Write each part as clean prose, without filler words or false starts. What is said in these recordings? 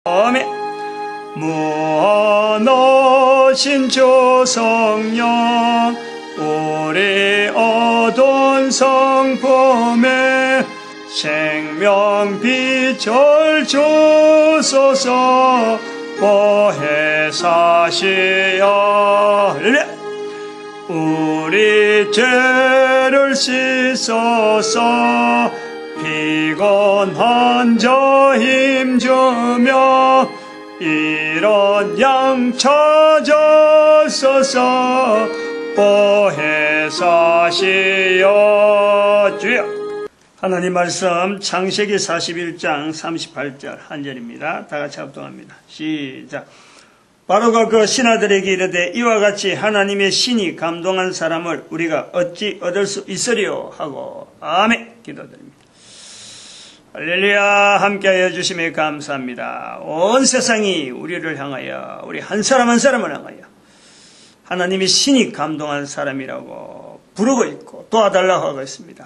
아멘. 무한하신 주 성령, 우리 얻은 성품에 생명빛을 주소서. 보혜사시여 우리 죄를 씻어서 피곤한 자 힘주며 이런 양 찾아서서. 보혜사시여 주여. 하나님 말씀 창세기 41장 38절 한 절입니다. 다 같이 합동합니다. 시작. 바로가 그 신하들에게 이르되 이와 같이 하나님의 신이 감동한 사람을 우리가 어찌 얻을 수 있으리요 하고. 아멘. 기도드립니다. 할렐루야. 함께하여 주심에 감사합니다. 온 세상이 우리를 향하여, 우리 한 사람 한 사람을 향하여 하나님의 신이 감동한 사람이라고 부르고 있고 도와달라고 하고 있습니다.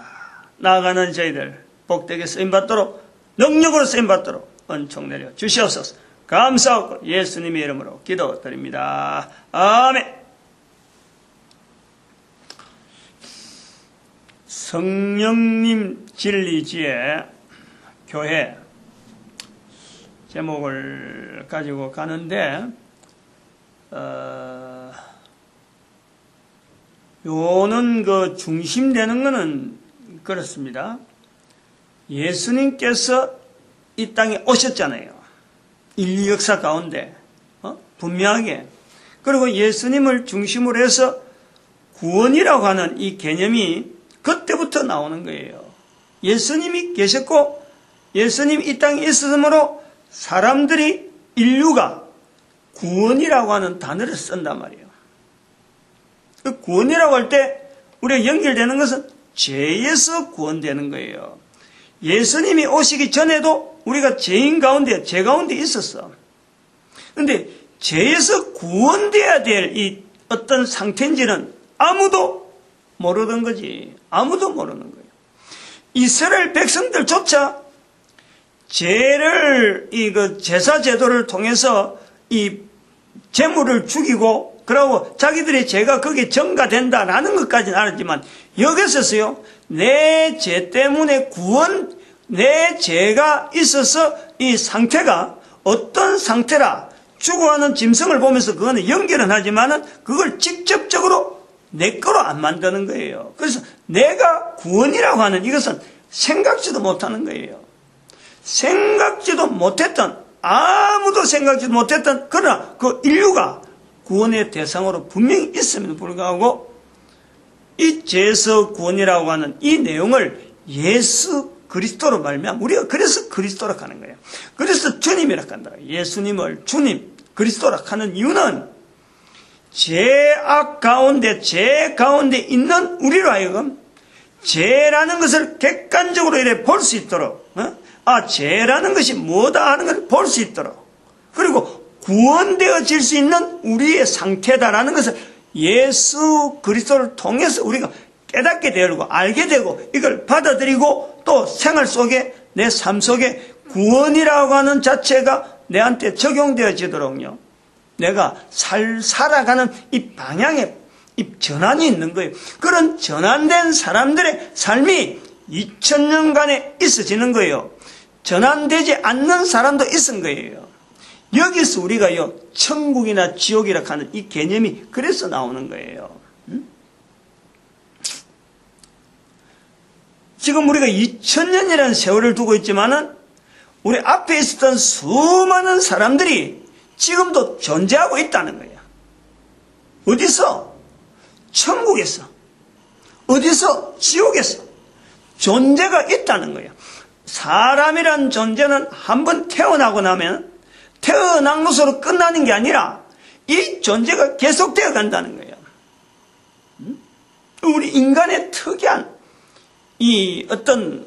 나아가는 저희들 복되게 쓰임받도록, 능력으로 쓰임받도록 은총 내려 주시옵소서. 감사하고 예수님의 이름으로 기도드립니다. 아멘. 성령님 진리지혜 교회 제목을 가지고 가는데, 요는 그 중심되는 거는 그렇습니다. 예수님께서 이 땅에 오셨잖아요. 인류 역사 가운데 분명하게. 그리고 예수님을 중심으로 해서 구원이라고 하는 이 개념이 그때부터 나오는 거예요. 예수님이 계셨고 예수님 이 땅에 있으므로 사람들이, 인류가 구원이라고 하는 단어를 쓴단 말이에요. 그 구원이라고 할 때 우리가 연결되는 것은 죄에서 구원되는 거예요. 예수님이 오시기 전에도 우리가 죄인 가운데, 죄 가운데 있었어. 그런데 죄에서 구원돼야 될 이 어떤 상태인지는 아무도 모르던 거지. 아무도 모르는 거예요. 이스라엘 백성들조차 죄를, 제사 제도를 통해서 이 제물을 죽이고, 그러고 자기들의 죄가 거기에 전가된다라는 것까지는 알았지만, 여기서요, 내 죄 때문에 내 죄가 있어서 이 상태가 어떤 상태라 추구하는 짐승을 보면서 그거는 연결은 하지만은 그걸 직접적으로 내 거로 안 만드는 거예요. 그래서 내가 구원이라고 하는 이것은 생각지도 못하는 거예요. 생각지도 못했던, 아무도 생각지도 못했던, 그러나 그 인류가 구원의 대상으로 분명히 있음에도 불구하고 이 죄에서 구원이라고 하는 이 내용을 예수 그리스도로 말미암아 우리가 그래서 그리스도라 하는 거예요. 그래서 주님이라 한다. 예수님을 주님, 그리스도라 하는 이유는 죄악 가운데, 죄 가운데 있는 우리로 하여금 죄라는 것을 객관적으로 이렇게 볼 수 있도록, 죄라는 것이 뭐다 하는 것을 볼 수 있도록, 그리고 구원되어질 수 있는 우리의 상태다라는 것을 예수 그리스도를 통해서 우리가 깨닫게 되고 알게 되고 이걸 받아들이고 또 생활 속에, 내 삶 속에 구원이라고 하는 자체가 내한테 적용되어지도록요, 내가 살아가는 이 방향에 이 전환이 있는 거예요. 그런 전환된 사람들의 삶이 2000년간에 있어지는 거예요. 전환되지 않는 사람도 있은 거예요. 여기서 우리가요, 천국이나 지옥이라 하는 이 개념이 그래서 나오는 거예요. 지금 우리가 2000년이라는 세월을 두고 있지만은 우리 앞에 있었던 수많은 사람들이 지금도 존재하고 있다는 거예요. 어디서? 천국에서. 어디서? 지옥에서. 존재가 있다는 거예요. 사람이란 존재는 한번 태어나고 나면 태어난 것으로 끝나는 게 아니라 이 존재가 계속되어 간다는 거예요. 우리 인간의 특이한 이 어떤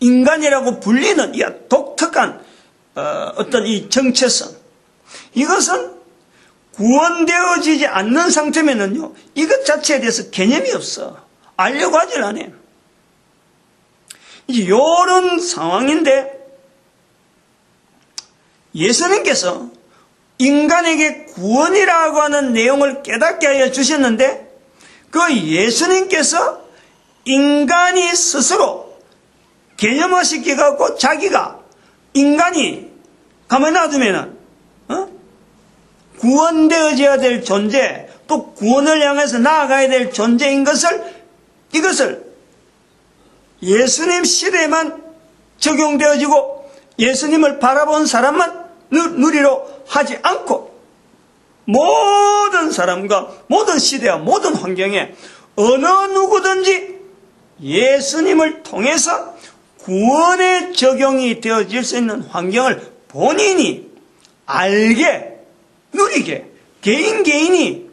인간이라고 불리는 이 독특한 어떤 이 정체성, 이것은 구원되어지지 않는 상태면은요, 이것 자체에 대해서 개념이 없어. 알려고 하질 않아요. 이제 요런 상황인데, 예수님께서 인간에게 구원이라고 하는 내용을 깨닫게 하여 주셨는데 그 예수님께서 인간이 스스로 개념화시켜 갖고 자기가 인간이 가만히 놔두면은 구원되어져야 될 존재, 또 구원을 향해서 나아가야 될 존재인 이것을 예수님 시대에만 적용되어지고 예수님을 바라본 사람만 누리로 하지 않고 모든 사람과 모든 시대와 모든 환경에 어느 누구든지 예수님을 통해서 구원의 적용이 되어질 수 있는 환경을 본인이 알게, 누리게, 개인이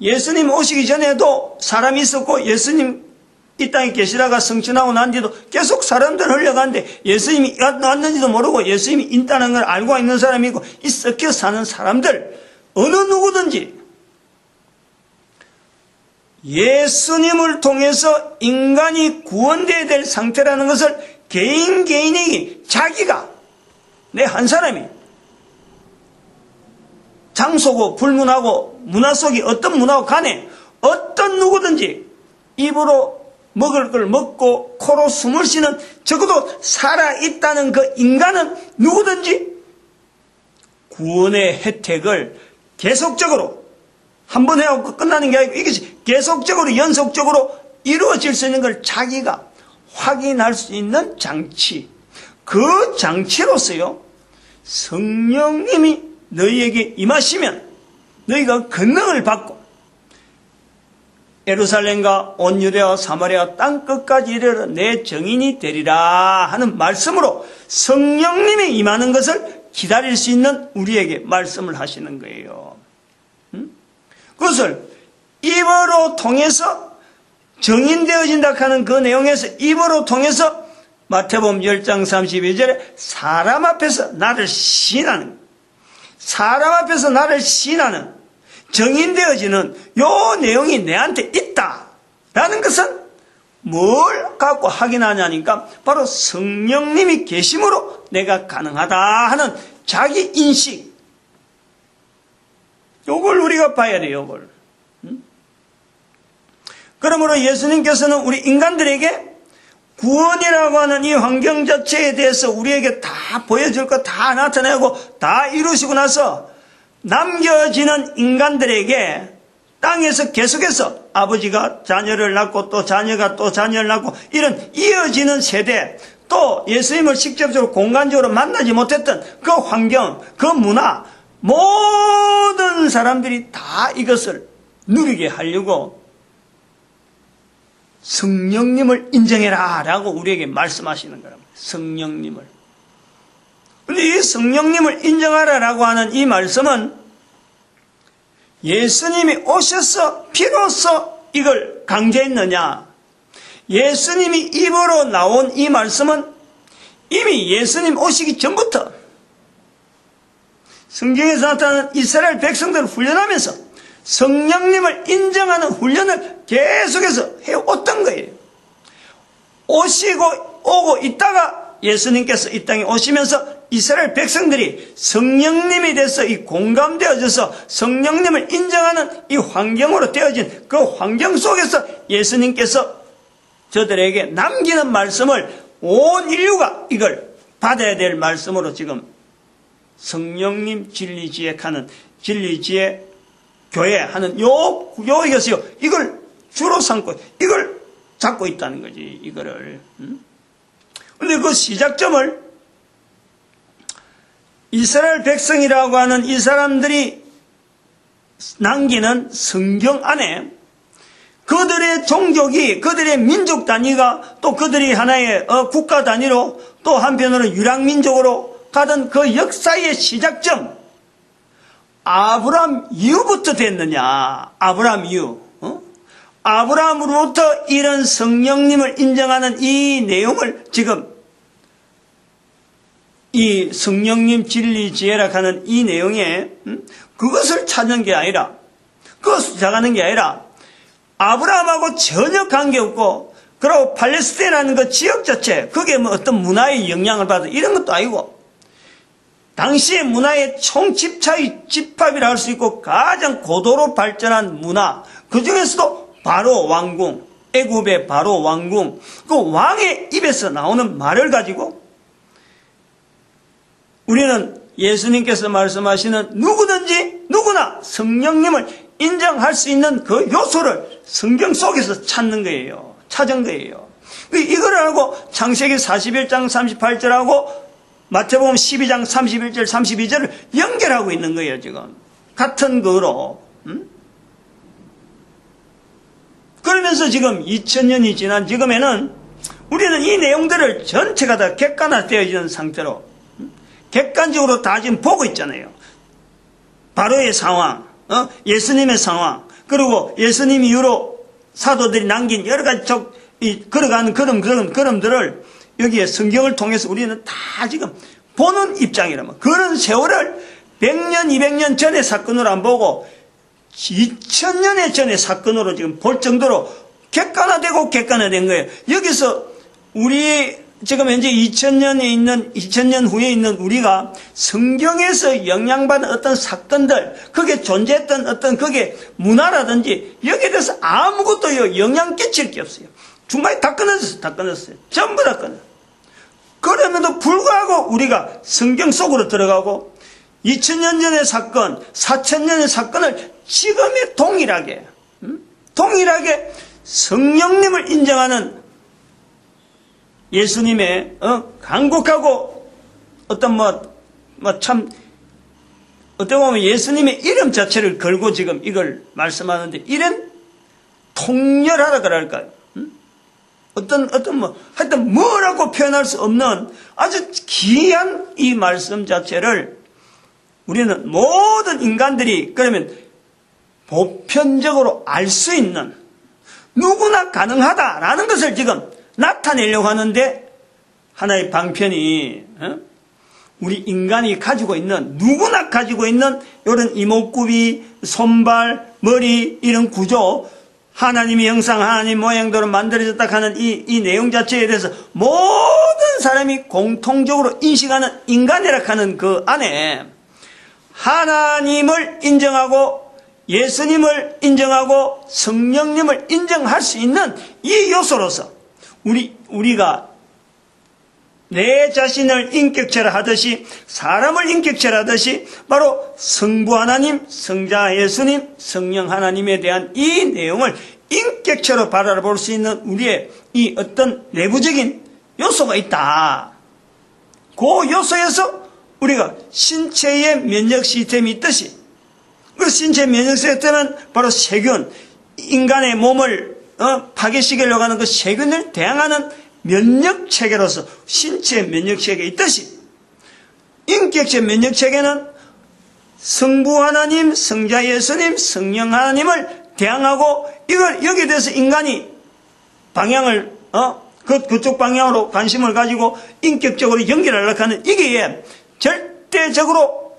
예수님 오시기 전에도 사람이 있었고 예수님 이 땅에 계시다가 성천하고 난 뒤도 계속 사람들 흘려가는데 예수님이 왔는지도 모르고 예수님이 있다는 걸 알고 있는 사람이고 섞여 사는 사람들 어느 누구든지 예수님을 통해서 인간이 구원되어야 될 상태라는 것을 개인이 자기가 내 한 사람이 장소고 불문하고 문화 속이 어떤 문화고 간에 어떤 누구든지 입으로 먹을 걸 먹고 코로 숨을 쉬는 적어도 살아있다는 그 인간은 누구든지 구원의 혜택을 계속적으로 한 번 해갖고 끝나는 게 아니고 이것이 계속적으로 연속적으로 이루어질 수 있는 걸 자기가 확인할 수 있는 장치, 그 장치로서요 성령님이 너희에게 임하시면 너희가 권능을 받고 예루살렘과 온 유대와 사마리아 땅끝까지 이르러 내 증인이 되리라 하는 말씀으로 성령님이 임하는 것을 기다릴 수 있는 우리에게 말씀을 하시는 거예요. 그것을 입으로 통해서 증인되어진다 하는 그 내용에서 입으로 통해서 마태복음 10장 32절에 사람 앞에서 나를 시인하는, 사람 앞에서 나를 시인하는 정인되어지는 요 내용이 내한테 있다라는 것은 뭘 갖고 확인하냐니까 바로 성령님이 계심으로 내가 가능하다 하는 자기 인식, 요걸 우리가 봐야 돼요. 요걸. 그러므로 예수님께서는 우리 인간들에게 구원이라고 하는 이 환경 자체에 대해서 우리에게 다 보여줄 것 다 나타내고 다 이루시고 나서 남겨지는 인간들에게 땅에서 계속해서 아버지가 자녀를 낳고 또 자녀가 또 자녀를 낳고 이런 이어지는 세대, 또 예수님을 직접적으로 공간적으로 만나지 못했던 그 환경, 그 문화, 모든 사람들이 다 이것을 누리게 하려고 성령님을 인정해라 라고 우리에게 말씀하시는 거랍니다. 성령님을. 근데 이 성령님을 인정하라 라고 하는 이 말씀은 예수님이 오셔서 비로소 이걸 강조했느냐, 예수님이 입으로 나온 이 말씀은 이미 예수님 오시기 전부터 성경에서 나타나는 이스라엘 백성들을 훈련하면서 성령님을 인정하는 훈련을 계속해서 해왔던 거예요. 오고 있다가 예수님께서 이 땅에 오시면서 이스라엘 백성들이 성령님이 돼서 이 공감되어져서 성령님을 인정하는 이 환경으로 되어진 그 환경 속에서 예수님께서 저들에게 남기는 말씀을 온 인류가 이걸 받아야 될 말씀으로 지금 성령님 진리지획하는 진리지혜 교회 하는 이것이요. 이걸 주로 삼고 이걸 잡고 있다는 거지. 이거를. 근데 그 시작점을 이스라엘 백성이라고 하는 이 사람들이 남기는 성경 안에 그들의 종족이, 그들의 민족 단위가 또 그들이 하나의 국가 단위로 또 한편으로는 유랑민족으로 가던 그 역사의 시작점, 아브라함 이후부터 됐느냐? 아브라함 이후. 아브라함으로부터 이런 성령님을 인정하는 이 내용을 지금 이 성령님 진리 지혜라 하는 이 내용에 그것을 찾는 게 아니라, 그것을 찾아가는 게 아니라 아브라함하고 전혀 관계없고, 그리고 팔레스타인이라는 그 지역 자체, 그게 뭐 어떤 문화의 영향을 받아 이런 것도 아니고, 당시의 문화의 총집합이라 할 수 있고 가장 고도로 발전한 문화, 그 중에서도 바로 왕궁, 애굽의 바로 왕궁, 그 왕의 입에서 나오는 말을 가지고 우리는 예수님께서 말씀하시는 누구든지 누구나 성령님을 인정할 수 있는 그 요소를 성경 속에서 찾는 거예요. 찾은 거예요. 이걸 알고 창세기 41장 38절하고 마태복음 12장 31절 32절을 연결하고 있는 거예요. 지금 같은 거로. 그러면서 지금 2000년이 지난 지금에는 우리는 이 내용들을 전체가 다 객관화되어지는 상태로 객관적으로 다 지금 보고 있잖아요. 바로의 상황, 예수님의 상황, 그리고 예수님 이후로 사도들이 남긴 여러 가지 걸어가는 걸음들을 여기에 성경을 통해서 우리는 다 지금 보는 입장이라면, 그런 세월을 100년, 200년 전의 사건으로 안 보고 2000년의 전의 사건으로 지금 볼 정도로 객관화된 거예요. 여기서 우리 지금 현재 2000년 후에 있는 우리가 성경에서 영향받은 어떤 사건들, 그게 존재했던 어떤 그게 문화라든지 여기에 대해서 아무것도 영향 끼칠 게 없어요. 중간에 다 끊었어요. 전부 다 끊어. 그럼에도 불구하고 우리가 성경 속으로 들어가고 2000년 전의 사건, 4000년의 사건을 지금의 동일하게 성령님을 인정하는 예수님의 간곡하고 어떤 참 어떻게 보면 예수님의 이름 자체를 걸고 지금 이걸 말씀하는데, 이런 통렬하다 그럴까요? 하여튼 뭐라고 표현할 수 없는 아주 귀한 이 말씀 자체를 우리는 모든 인간들이 그러면 보편적으로 알 수 있는, 누구나 가능하다라는 것을 지금 나타내려고 하는데, 하나의 방편이 우리 인간이 가지고 있는, 누구나 가지고 있는 이런 이목구비, 손발, 머리 이런 구조, 하나님의 형상, 하나님 모양대로 만들어졌다 하는 이 내용 자체에 대해서 모든 사람이 공통적으로 인식하는 인간이라 하는 그 안에 하나님을 인정하고 예수님을 인정하고 성령님을 인정할 수 있는 이 요소로서 우리가 내 자신을 인격체라 하듯이, 사람을 인격체라 하듯이 바로 성부 하나님, 성자 예수님, 성령 하나님에 대한 이 내용을 인격체로 바라볼 수 있는 우리의 이 어떤 내부적인 요소가 있다. 그 요소에서 우리가 신체의 면역 시스템이 있듯이, 그 신체 면역 시스템은 바로 세균, 인간의 몸을 파괴시키려고 하는 그 세균을 대항하는 면역 체계로서 신체 면역 체계가 있듯이, 인격체 면역 체계는 성부 하나님, 성자 예수님, 성령 하나님을 대항하고, 이걸 여기에 대해서 인간이 방향을 그쪽 방향으로 관심을 가지고 인격적으로 연결하려고 하는, 이게 절대적으로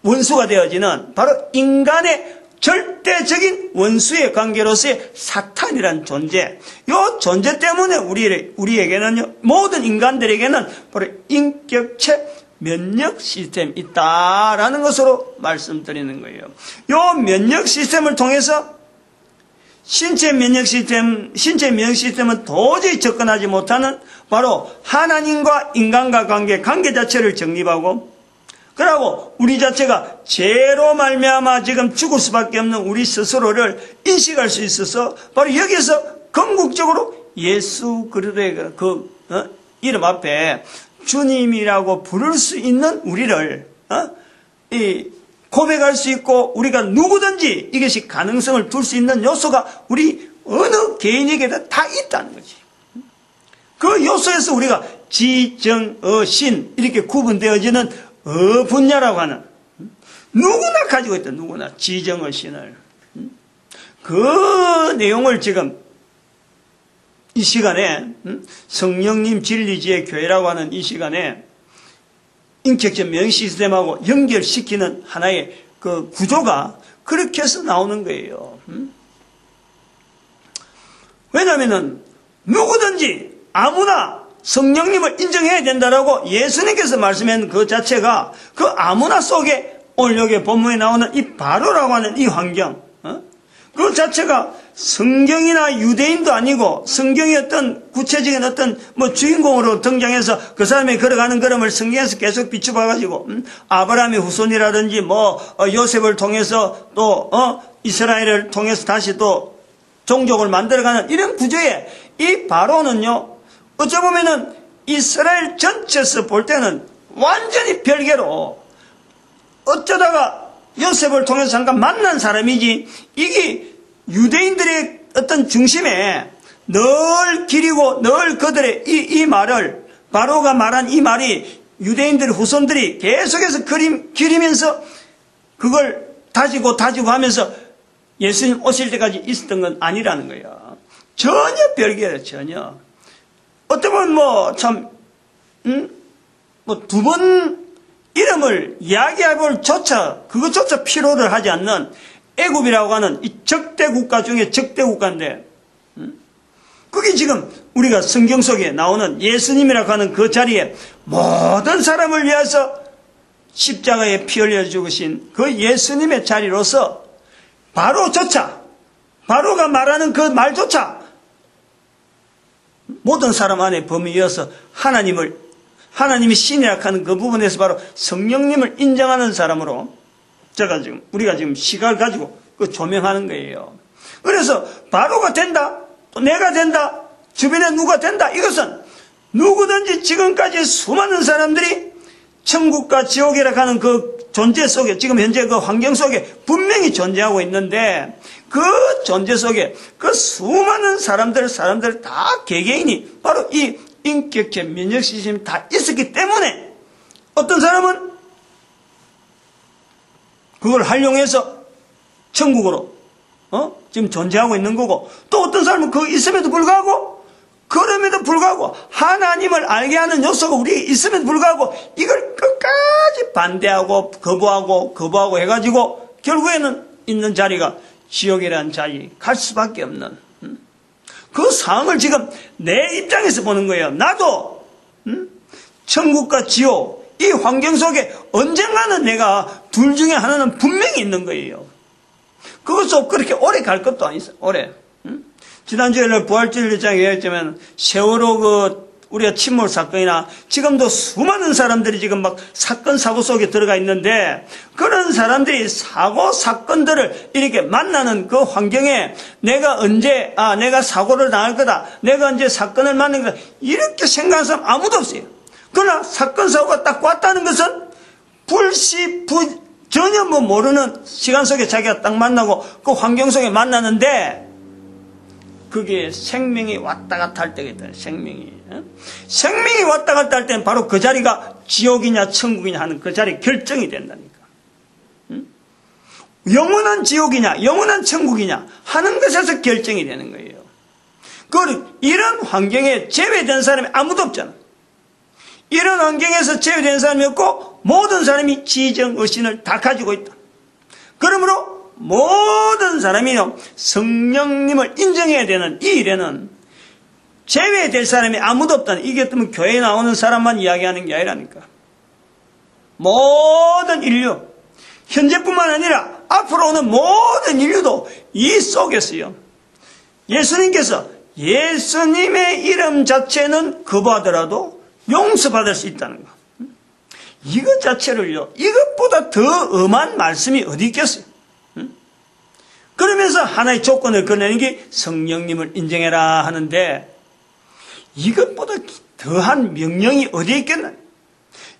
원수가 되어지는 바로 인간의 절대적인 원수의 관계로서의 사탄이란 존재, 이 존재 때문에 우리에게는, 모든 인간들에게는 바로 인격체 면역 시스템이 있다라는 것으로 말씀드리는 거예요. 이 면역 시스템을 통해서 신체 면역 시스템은 도저히 접근하지 못하는 바로 하나님과 인간과 관계 자체를 정립하고, 그러고 우리 자체가 죄로 말미암아 지금 죽을 수밖에 없는 우리 스스로를 인식할 수 있어서 바로 여기서 궁극적으로 예수 그리스도의 이름 앞에 주님이라고 부를 수 있는 우리를 고백할 수 있고, 우리가 누구든지 이것이 가능성을 둘 수 있는 요소가 우리 어느 개인에게도 다 있다는 거지. 그 요소에서 우리가 지정어신 이렇게 구분되어지는 분야라고 하는, 누구나 가지고 있다. 누구나 지정어신을, 그 내용을 지금 이 시간에 성령님 진리지의 교회라고 하는 이 시간에 인격적 면역 시스템하고 연결시키는 하나의 그 구조가 그렇게 해서 나오는 거예요. 왜냐하면은 누구든지 아무나 성령님을 인정해야 된다라고 예수님께서 말씀한 그 자체가 그 아무나 속에 오늘 여기 본문에 나오는 이 바로라고 하는 이 환경, 그 자체가 성경이나 유대인도 아니고 성경의 어떤 구체적인 어떤 뭐 주인공으로 등장해서 그 사람이 걸어가는 걸음을 성경에서 계속 비춰봐가지고 아브라함의 후손이라든지 뭐 요셉을 통해서 또 이스라엘을 통해서 다시 또 종족을 만들어가는 이런 구조에 이 바로는요, 어쩌보면은 이스라엘 전체에서 볼 때는 완전히 별개로 어쩌다가 요셉을 통해서 잠깐 만난 사람이지, 이게 유대인들의 어떤 중심에 늘 기리고 늘 그들의 이 말을, 바로가 말한 이 말이 유대인들의 후손들이 계속해서 기리면서 그걸 다지고 다지고 하면서 예수님 오실 때까지 있었던 건 아니라는 거예요. 전혀 별개예요, 전혀. 어떻게 보면 뭐 참, 뭐 두 번 이름을 이야기해볼 조차, 그것조차 필요를 하지 않는 애굽이라고 하는 이 적대 국가 중에 적대 국가인데, 그게 지금 우리가 성경 속에 나오는 예수님이라고 하는 그 자리에 모든 사람을 위해서 십자가에 피 흘려 죽으신 그 예수님의 자리로서 바로조차, 바로가 말하는 그 말조차 모든 사람 안에 범위이어서 하나님이 신이라고 하는 그 부분에서 바로 성령님을 인정하는 사람으로 우리가 지금 시각을 가지고 그 조명하는 거예요. 그래서 바로가 된다, 또 내가 된다, 주변에 누가 된다, 이것은 누구든지 지금까지 수많은 사람들이 천국과 지옥이라고 하는 그 존재 속에, 지금 현재 그 환경 속에 분명히 존재하고 있는데, 그 존재 속에 그 수많은 사람들 다 개개인이 바로 이 인격체 면역 시스템이 다 있었기 때문에 어떤 사람은 그걸 활용해서 천국으로 지금 존재하고 있는 거고, 또 어떤 사람은 그거 있음에도 불구하고, 그럼에도 불구하고 하나님을 알게 하는 요소가 우리에 있음에도 불구하고 이걸 끝까지 반대하고 거부하고 해가지고 결국에는 있는 자리가 지옥이라는 자리, 갈 수밖에 없는 그 상황을 지금 내 입장에서 보는 거예요. 나도 천국과 지옥, 이 환경 속에 언젠가는 내가 둘 중에 하나는 분명히 있는 거예요. 그것도 그렇게 오래 갈 것도 아니죠. 오래. 지난주에 부활절일장에 얘기했지만 세월호 우리가 침몰 사건이나 지금도 수많은 사람들이 지금 막 사건 사고 속에 들어가 있는데, 그런 사람들이 사건들을 이렇게 만나는 그 환경에 내가 언제 내가 사고를 당할 거다, 내가 언제 사건을 만난 거다, 이렇게 생각하는 사람 아무도 없어요. 그러나 사건 사고가 딱 왔다는 것은 전혀 모르는 시간 속에 자기가 딱 만나고 그 환경 속에 만나는데, 그게 생명이 왔다 갔다 할 때가 있다. 생명이 왔다 갔다 할 때는 바로 그 자리가 지옥이냐 천국이냐 하는 그 자리 결정이 된다니까. 영원한 지옥이냐 영원한 천국이냐 하는 것에서 결정이 되는 거예요. 이런 환경에 제외된 사람이 아무도 없잖아. 이런 환경에서 제외된 사람이 없고 모든 사람이 지정의신을 다 가지고 있다. 그러므로 모든 사람이요 성령님을 인정해야 되는 이 일에는 제외될 사람이 아무도 없다는, 이게 어쩌면 교회에 나오는 사람만 이야기하는 게 아니라니까. 모든 인류, 현재뿐만 아니라 앞으로 오는 모든 인류도 이 속에서요, 예수님께서 예수님의 이름 자체는 거부하더라도 용서받을 수 있다는 거, 이것 자체를요, 이것보다 더 엄한 말씀이 어디 있겠어요. 그러면서 하나의 조건을 꺼내는 게 성령님을 인정해라 하는데, 이것보다 더한 명령이 어디에 있겠나.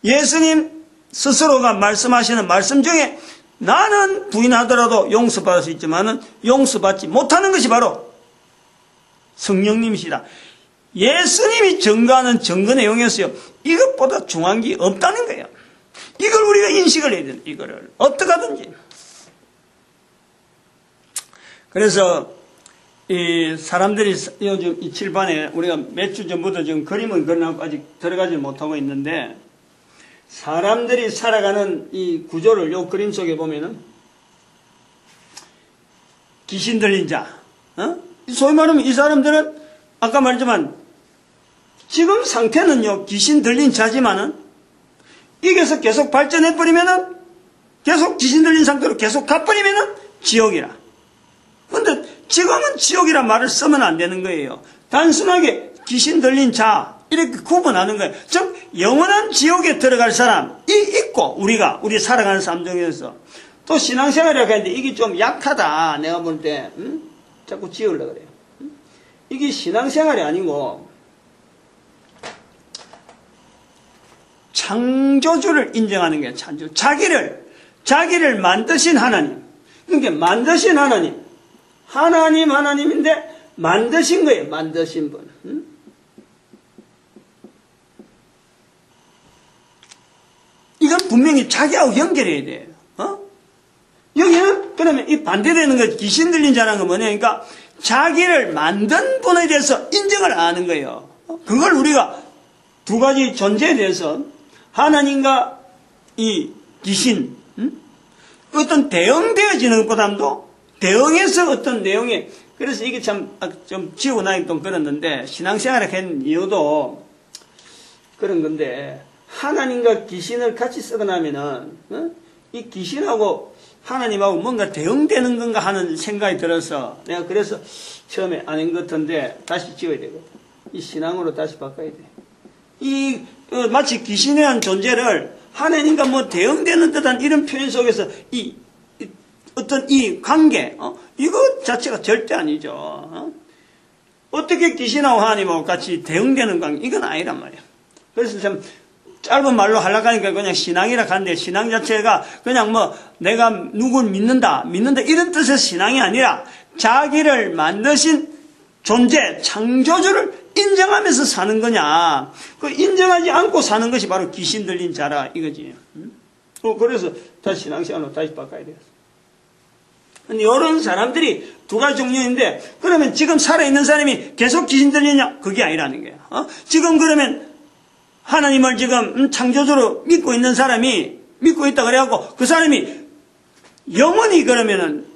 예수님 스스로가 말씀하시는 말씀 중에 나는 부인하더라도 용서받을 수 있지만은 용서받지 못하는 것이 바로 성령님이시다. 예수님이 증거하는 증거 내용이었어요. 이것보다 중요한 게 없다는 거예요. 이걸 우리가 인식을 해야 돼요. 이거를 어떻게 하든지. 그래서 이 사람들이 요즘 이 칠판에 우리가 몇 주 전부터 지금 그림은 그려놓고 아직 들어가지 못하고 있는데, 사람들이 살아가는 이 구조를 요 그림 속에 보면은 귀신 들린 자, 소위 말하면 이 사람들은 아까 말했지만 지금 상태는요, 귀신 들린 자지만은, 이게서 계속 발전해버리면은, 계속 귀신 들린 상태로 계속 가버리면은, 지옥이라. 근데 지금은 지옥이라 말을 쓰면 안 되는 거예요. 단순하게 귀신 들린 자, 이렇게 구분하는 거예요. 즉, 영원한 지옥에 들어갈 사람이 있고, 우리 살아가는 삶 중에서. 또 신앙생활이라고 하는데, 이게 좀 약하다. 내가 볼 때, 자꾸 지으려고 그래요. 이게 신앙생활이 아니고, 창조주를 인정하는 게 창조. 자기를 만드신 하나님. 그러니까 만드신 하나님인데 만드신 거예요. 만드신 분. 이건 분명히 자기하고 연결해야 돼요. 여기는 그러면 이 반대되는 거, 귀신 들린 자라는 건 뭐냐? 그러니까 자기를 만든 분에 대해서 인정을 안 하는 거예요. 그걸 우리가 두 가지 존재에 대해서 하나님과 이 귀신, 어떤 대응되어지는 것보다도 대응해서 어떤 내용에, 그래서 이게 참 좀 지우고 나니까 좀 그랬는데, 신앙생활을 한 이유도 그런 건데, 하나님과 귀신을 같이 쓰고 나면은, 이 귀신하고 하나님하고 뭔가 대응되는 건가 하는 생각이 들어서, 내가 그래서 처음에 아닌 것 같은데, 다시 지워야 되거든. 이 신앙으로 다시 바꿔야 돼. 마치 귀신이라는 존재를 하나님과 뭐 대응되는 듯한 이런 표현 속에서 어떤 이 관계, 이거 자체가 절대 아니죠. 어떻게 귀신하고 하나님하고 같이 대응되는 관계, 이건 아니란 말이에요. 그래서 참 짧은 말로 하려고 하니까 그냥 신앙이라 하는데, 신앙 자체가 그냥 뭐 내가 누굴 믿는다 이런 뜻의 신앙이 아니라 자기를 만드신 존재, 창조주를 인정하면서 사는 거냐. 그 인정하지 않고 사는 것이 바로 귀신 들린 자라 이거지. 그래서 다시 신앙생활로 다시 바꿔야 돼요. 근데 이런 사람들이 두 가지 종류인데, 그러면 지금 살아있는 사람이 계속 귀신 들리냐? 그게 아니라는 거예요. 지금 그러면 하나님을 지금 창조주로 믿고 있는 사람이 믿고 있다 그래갖고 그 사람이 영원히 그러면은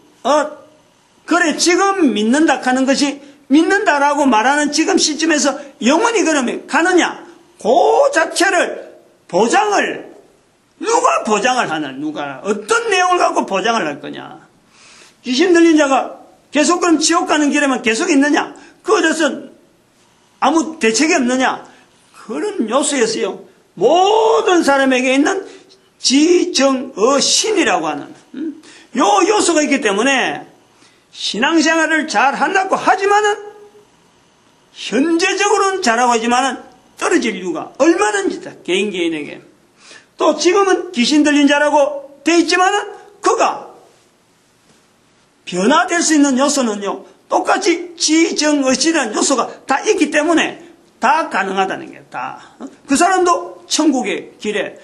그래 지금 믿는다 하는 것이 믿는다라고 말하는 지금 시점에서 영원히 그러면 가느냐? 그 자체를 누가 보장을 하나? 누가 어떤 내용을 갖고 보장을 할 거냐? 귀신 들린 자가 계속 그럼 지옥 가는 길에만 계속 있느냐? 그것에서 아무 대책이 없느냐? 그런 요소였어요. 모든 사람에게 있는 지정의신이라고 하는 요 요소가 있기 때문에 신앙생활을 잘 한다고 하지만은 현재적으로는 잘하고 하지만은 떨어질 이유가 얼마든지 있다. 개인에게. 또 지금은 귀신 들린 자라고 돼 있지만은 그가 변화될 수 있는 요소는요, 똑같이 지정의신이라는 요소가 다 있기 때문에 다 가능하다는 게 다. 그 사람도 천국의 길에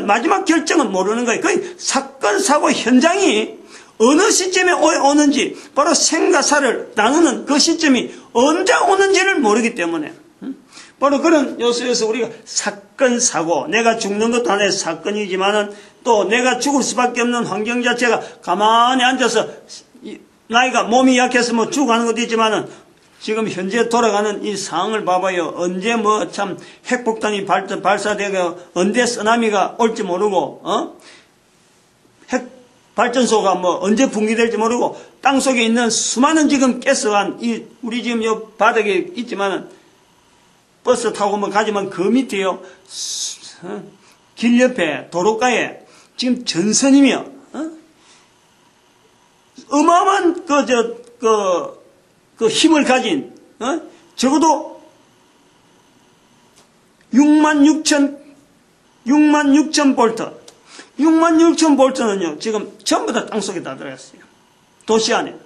마지막 결정은 모르는 거예요. 거의 사건, 사고 현장이 어느 시점에 오는지, 바로 생과 사를 나누는 그 시점이 언제 오는지를 모르기 때문에, 바로 그런 요소에서 우리가 사건, 사고, 내가 죽는 것도 하나의 사건이지만은 또 내가 죽을 수밖에 없는 환경 자체가 가만히 앉아서 나이가 몸이 약해서 뭐 죽어가는 것도 있지만은 지금 현재 돌아가는 이 상황을 봐봐요. 언제 뭐 참 핵폭탄이 발사되고 언제 쓰나미가 올지 모르고, 핵 발전소가 뭐 언제 붕괴될지 모르고 땅 속에 있는 수많은 지금 가스관, 우리 지금 요 바닥에 있지만은 버스 타고 뭐 가지만 그 밑에요. 길 옆에 도로가에 지금 전선이며, 어마어마한 그 힘을 가진, 적어도 66,000 볼트. 66,000 볼트는요, 지금 전부 다 땅속에 다 들어갔어요. 도시 안에.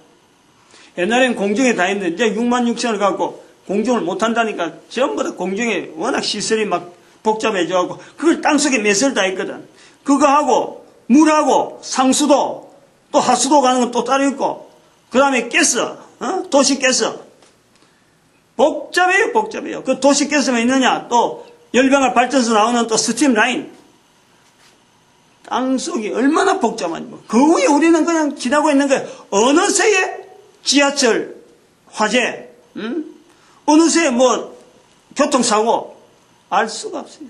옛날엔 공중에 다 있는데, 이제 66,000을 갖고 공중을 못 한다니까 전부 다 공중에 워낙 시설이 막 복잡해져갖고, 그걸 땅속에 몇을 다 있거든. 그거하고, 물하고, 상수도, 또 하수도 가는 건 또 따로 있고, 그 다음에 가스, 도시 가스. 복잡해요. 그 도시 가스만 있느냐, 또 열병합 발전소 나오는 또 스팀 라인. 땅속이 얼마나 복잡한지. 그 위에 우리는 그냥 지나고 있는 거예요. 어느새에 지하철, 화재, 어느새에 뭐 교통사고, 알 수가 없어요.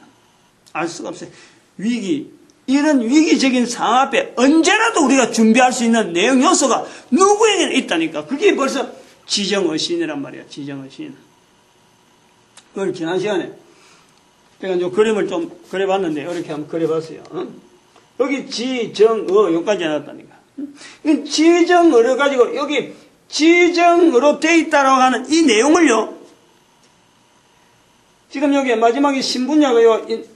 알 수가 없어요. 위기, 이런 위기적인 상황 앞에 언제라도 우리가 준비할 수 있는 내용 요소가 누구에게는 있다니까. 그게 벌써 지정의신이란 말이야. 지정의신. 그걸 지난 시간에 제가 이 그림을 좀 그려봤는데 이렇게 한번 그려봤어요. 여기 지정의 여기까지 해놨다니까. 지정의를 가지고 여기 지정의로 돼 있다라고 하는 이 내용을요. 지금 여기 마지막에 신분야고요.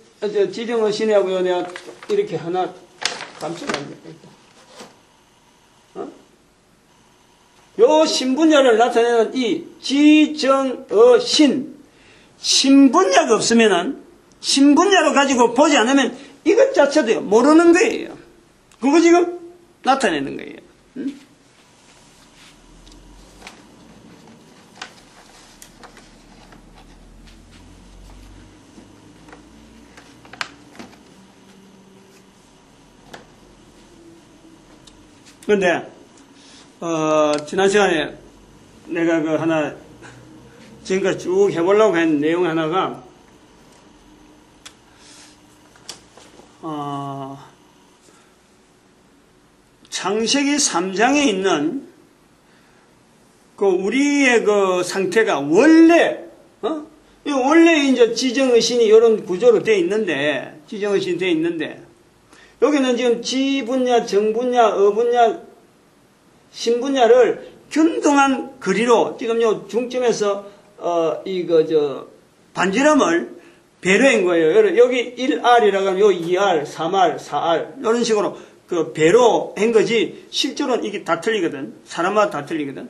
지정의신이하고요. 내가 이렇게 하나 감춰놨는데. 요 신분야를 나타내는 이 지정의신. 신분야가 없으면은, 신분야로 가지고 보지 않으면 이것 자체도요, 모르는 거예요. 그거 지금 나타내는 거예요. 그런데 지난 시간에 내가 그 하나 지금까지 쭉 해보려고 한 내용 하나가 창세기 3장에 있는 그 우리의 그 상태가 원래 원래 이제 지정의신이 이런 구조로 되어 있는데 지정의신이 되어 있는데 여기는 지금 지분야, 정분야, 어분야, 신분야를 균등한 거리로 지금 요 중점에서 반지름을 배로한 거예요. 여기 1R이라고 하면 요 2R, 3R, 4R 이런 식으로 그 배로 한 거지 실제로는 이게 다 틀리거든. 사람마다 다 틀리거든.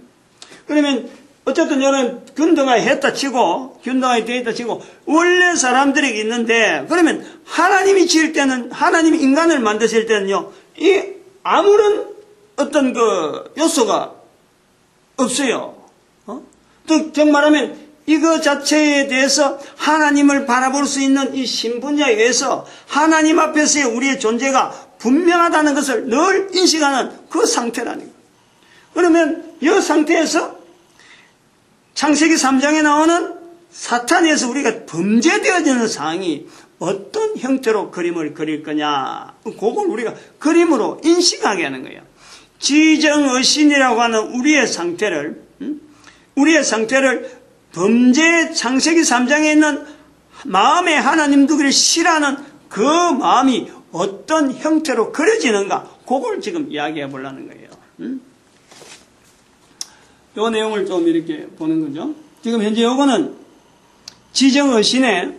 그러면 어쨌든 이런 균등하게 했다 치고 균등하게 되어 있다 치고 원래 사람들에게 있는데 그러면 하나님이 지을 때는 하나님이 인간을 만드실 때는요 이 아무런 어떤 그 요소가 없어요. 또 정말하면 이거 자체에 대해서 하나님을 바라볼 수 있는 이 신분야에 의해서 하나님 앞에서의 우리의 존재가 분명하다는 것을 늘 인식하는 그 상태라는 거예요. 그러면 이 상태에서 창세기 3장에 나오는 사탄에서 우리가 범죄되어지는 상황이 어떤 형태로 그림을 그릴 거냐 그걸 우리가 그림으로 인식하게 하는 거예요. 지정의신이라고 하는 우리의 상태를 범죄 창세기 3장에 있는 마음에 하나님 두기를 싫어하는 그 마음이 어떤 형태로 그려지는가 그걸 지금 이야기해 보려는 거예요. 이 내용을 좀 이렇게 보는 거죠. 지금 현재 요거는 지정의신의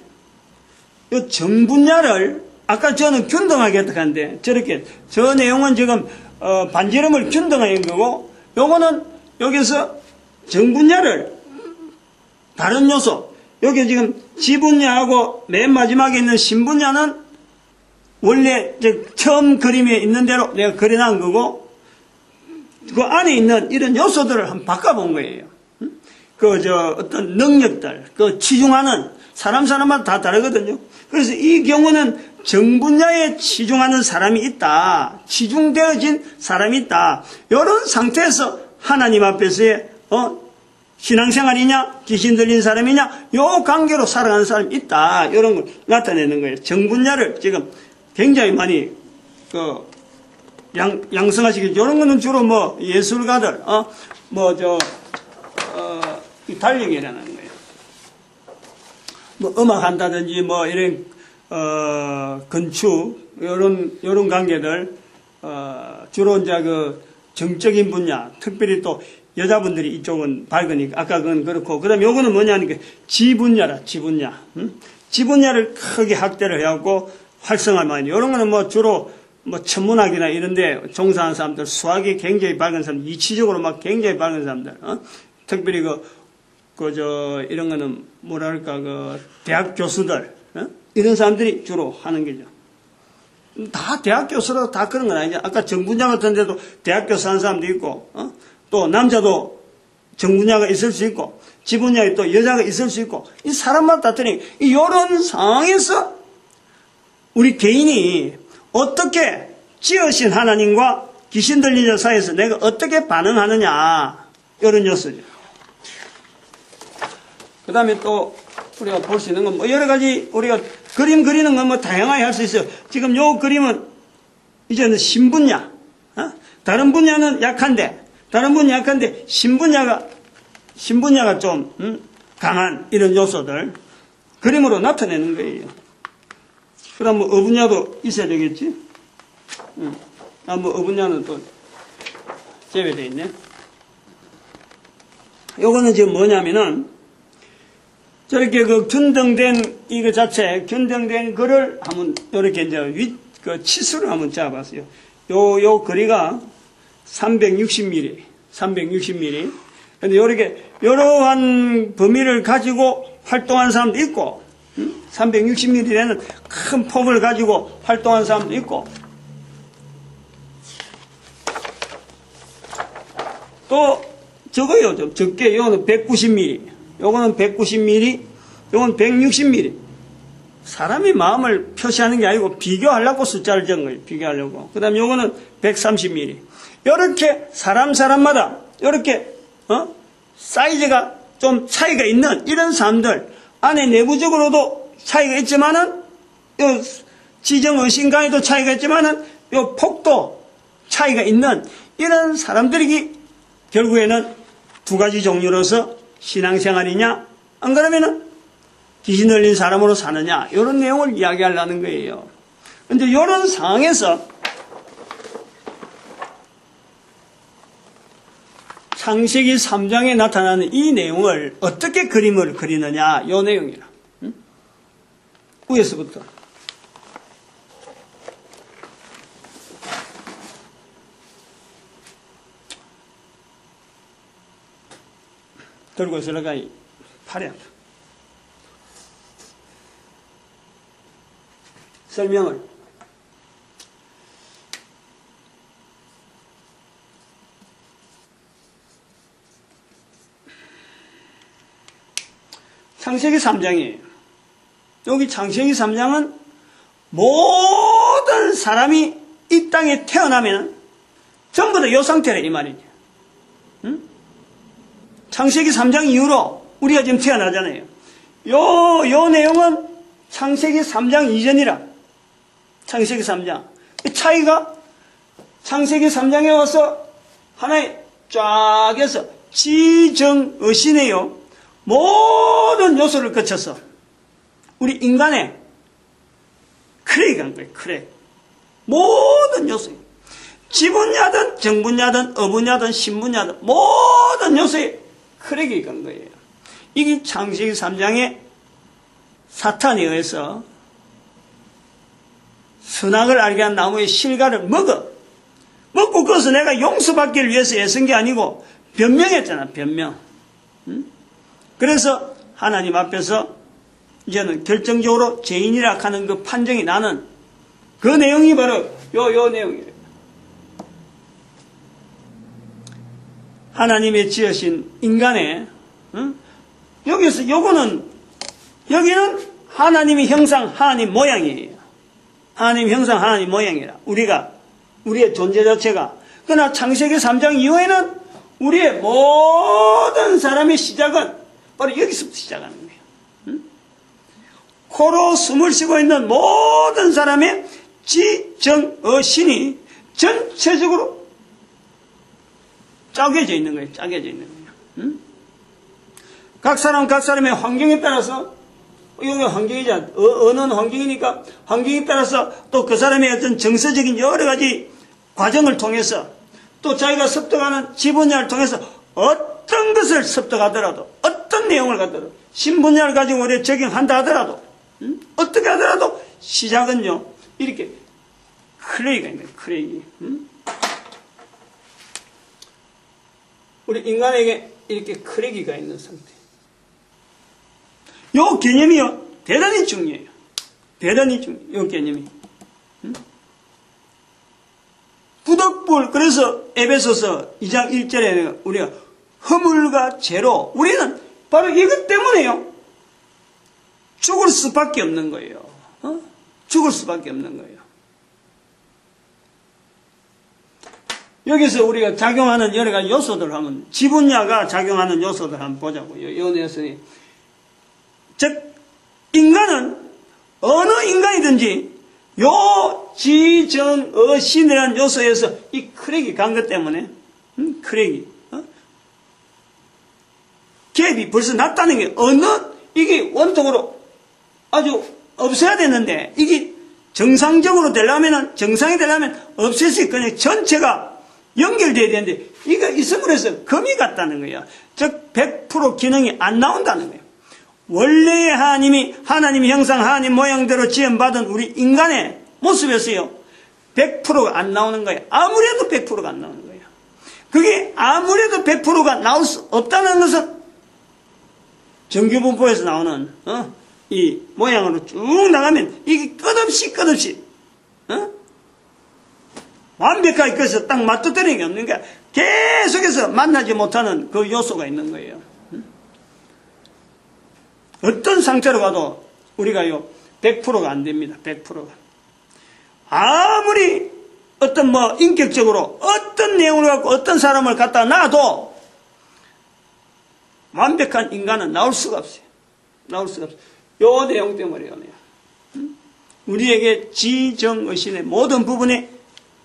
이 정분야를 아까 저는 균등하게 했다는데 저렇게 저 내용은 지금 반지름을 균등하게 한 거고 요거는 여기서 정분야를 다른 요소 여기 지금 지분야하고 맨 마지막에 있는 신분야는 원래 처음 그림에 있는 대로 내가 그려놓은 거고 그 안에 있는 이런 요소들을 한번 바꿔본 거예요. 어떤 능력들, 치중하는, 사람마다 다 다르거든요. 그래서 이 경우는 정분야에 치중하는 사람이 있다. 치중되어진 사람이 있다. 이런 상태에서 하나님 앞에서의, 신앙생활이냐, 귀신 들린 사람이냐, 요 관계로 살아가는 사람이 있다. 이런 걸 나타내는 거예요. 정분야를 지금 굉장히 많이, 양성하시겠죠. 이런 거는 주로 예술가들, 달력이라는 거예요. 음악 한다든지, 이런, 건축, 요런 관계들, 주로 이제 정적인 분야, 특별히 또 여자분들이 이쪽은 밝으니까, 아까 그건 그렇고, 그 다음에 요거는 뭐냐니까, 지분야라, 지분야. 지분야를 크게 확대를 해갖고 활성화를 많이, 요런 거는 주로 천문학이나 이런데 종사하는 사람들, 수학이 굉장히 밝은 사람들, 이치적으로 굉장히 밝은 사람들, 특별히 이런 거는 뭐랄까, 대학 교수들, 이런 사람들이 주로 하는 거죠. 다 대학 교수라도 다 그런 건 아니죠. 아까 정분야 같은 데도 대학 교수 하는 사람도 있고, 또 남자도 정분야가 있을 수 있고, 지분야에 또 여자가 있을 수 있고, 이 사람마다 다 틀리니까, 이런 상황에서 우리 개인이 어떻게 지으신 하나님과 귀신 들린 자 사이에서 내가 어떻게 반응하느냐 이런 요소죠. 그 다음에 또 우리가 볼 수 있는 건 뭐 여러 가지 우리가 그림 그리는 건 뭐 다양하게 할 수 있어요. 지금 요 그림은 이제는 신분야. 다른 분야는 약한데, 신분야가 좀, 강한 이런 요소들 그림으로 나타내는 거예요. 그럼 뭐 어분야도 있어야 되겠지? 뭐 어분야는 또 제외되어 있네. 요거는 지금 뭐냐면은, 저렇게 그 균등된 이거 자체, 균등된 거를 한번, 요렇게 이제 그 치수를 한번 잡아봤어요. 요 거리가 360mm. 근데 요렇게, 요러한 범위를 가지고 활동하는 사람도 있고, 360mm 되는 큰 폭을 가지고 활동하는 사람도 있고, 또, 적어요. 좀 적게. 요거는 190mm. 요거는 190mm. 요건 160mm. 사람이 마음을 표시하는 게 아니고 비교하려고 숫자를 적은 거예요. 비교하려고. 그 다음에 요거는 130mm. 요렇게 사람마다 요렇게, 사이즈가 좀 차이가 있는 이런 사람들 안에 내부적으로도 차이가 있지만은 요 지정의식 간에도 차이가 있지만은 요 폭도 차이가 있는 이런 사람들이 결국에는 두 가지 종류로서 신앙생활이냐 안 그러면은 귀신 들린 사람으로 사느냐 이런 내용을 이야기하려는 거예요. 그런데 이런 상황에서 창세기 3장에 나타나는 이 내용을 어떻게 그림을 그리느냐 이 내용이라. 위에서부터 들고 있으니까 팔이 아파. 설명을 창세기 3장이에요. 여기 창세기 3장은 모든 사람이 이 땅에 태어나면 전부 다 이 상태라 이 말이죠. 창세기 3장 이후로 우리가 지금 태어나잖아요. 요 내용은 창세기 3장 이전이라. 창세기 3장. 이 차이가 창세기 3장에 와서 하나의 쫙 해서 지정의신이에요. 모든 요소를 거쳐서 우리 인간의 크랙이 간 거예요. 크랙. 모든 요소에 지분야든 정분야든 어분야든 신분야든 모든 요소에 크랙이 간 거예요. 이게 창세기 3장에 사탄에 의해서 선악을 알게 한 나무의 실과를 먹고 그것을 내가 용서받기를 위해서 애쓴 게 아니고 변명했잖아. 변명. 그래서 하나님 앞에서 이제는 결정적으로 죄인이라 하는 그 판정이 나는 그 내용이 바로 요 내용이에요. 하나님의 지으신 인간의 여기서 여기는 하나님의 형상 하나님 모양이에요. 하나님 형상 하나님 모양이라 우리의 존재 자체가. 그러나 창세기 3장 이후에는 우리의 모든 사람의 시작은 바로 여기서부터 시작하는 거예요. 코로 숨을 쉬고 있는 모든 사람의 지정의신이 전체적으로 짜겨져 있는 거예요. 짜겨져 있는 거예요. 각 사람의 환경에 따라서 이게 환경이자 언어는 환경이니까 환경에 따라서 또 그 사람의 어떤 정서적인 여러 가지 과정을 통해서 또 자기가 습득하는 지분야를 통해서 어떤 것을 습득하더라도 어떤 내용을 갖더라도 신분야를 가지고 우리가 적용한다 하더라도 어떻게 하더라도 시작은요 이렇게 크레이가 있는 거예요. 크레이. 우리 인간에게 이렇게 크레이가 있는 상태. 요 개념이요 대단히 중요해요. 대단히 중요해요. 요 개념이. 부덕불. 그래서 에베소서 2장 1절에 우리가 허물과 죄로 우리는 바로 이것 때문에요 죽을 수밖에 없는 거예요. 죽을 수밖에 없는 거예요. 여기서 우리가 작용하는 여러 가지 요소들 한번 지분야가 작용하는 요소들 한번 보자고요. 요 녀석이 즉 인간은 어느 인간이든지 요 지정어신이라는 요소에서 이 크랙이 간 것 때문에 크랙이 갭이 벌써 났다는 게 이게 원통으로 아주 없어야 되는데 이게 정상적으로 되려면 정상이 되려면 없앨 그냥 전체가 연결돼야 되는데 이거 있음으로 해서 금이 갔다는 거야. 즉 100% 기능이 안 나온다는 거예요. 원래 하나님이 형상 하나님 모양대로 지음받은 우리 인간의 모습에서요 100%가 안 나오는 거예요. 아무래도 100%가 안 나오는 거예요. 그게 아무래도 100%가 나올 수 없다는 것은 정규분포에서 나오는 이 모양으로 쭉 나가면 이게 끝없이 완벽하게 그래서 딱 맞춰뜨리는 게 없는 거야. 계속해서 만나지 못하는 그 요소가 있는 거예요. 어떤 상태로 가도 우리가요 100%가 안 됩니다. 100%가 아무리 어떤 인격적으로 어떤 내용을 갖고 어떤 사람을 갖다 놔도 완벽한 인간은 나올 수가 없어요. 나올 수가 없어요. 요 내용 때문에요. 우리에게 지정의신의 모든 부분에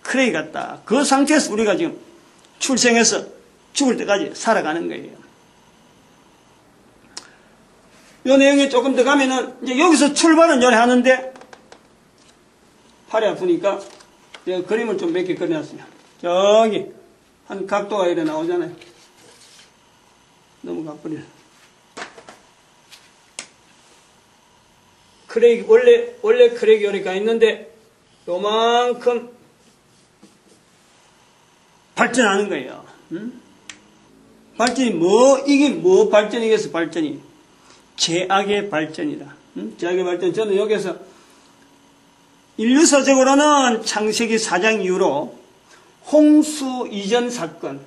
크랙이 갔다. 그 상태에서 우리가 지금 출생해서 죽을 때까지 살아가는 거예요. 요 내용에 조금 더 가면은 이제 여기서 출발은 요래 하는데 팔이 아프니까 제가 그림을 좀 몇 개 그려놨어요. 저기 한 각도가 이래 나오잖아요. 너무 가버려. 크랙이 원래 크랙이 여기가 있는데 요만큼 발전하는 거예요. 발전이 이게 발전이겠어, 발전이. 제약의 발전이다. 제약의 발전. 저는 여기서 인류사적으로는 창세기 4장 이후로 홍수 이전 사건,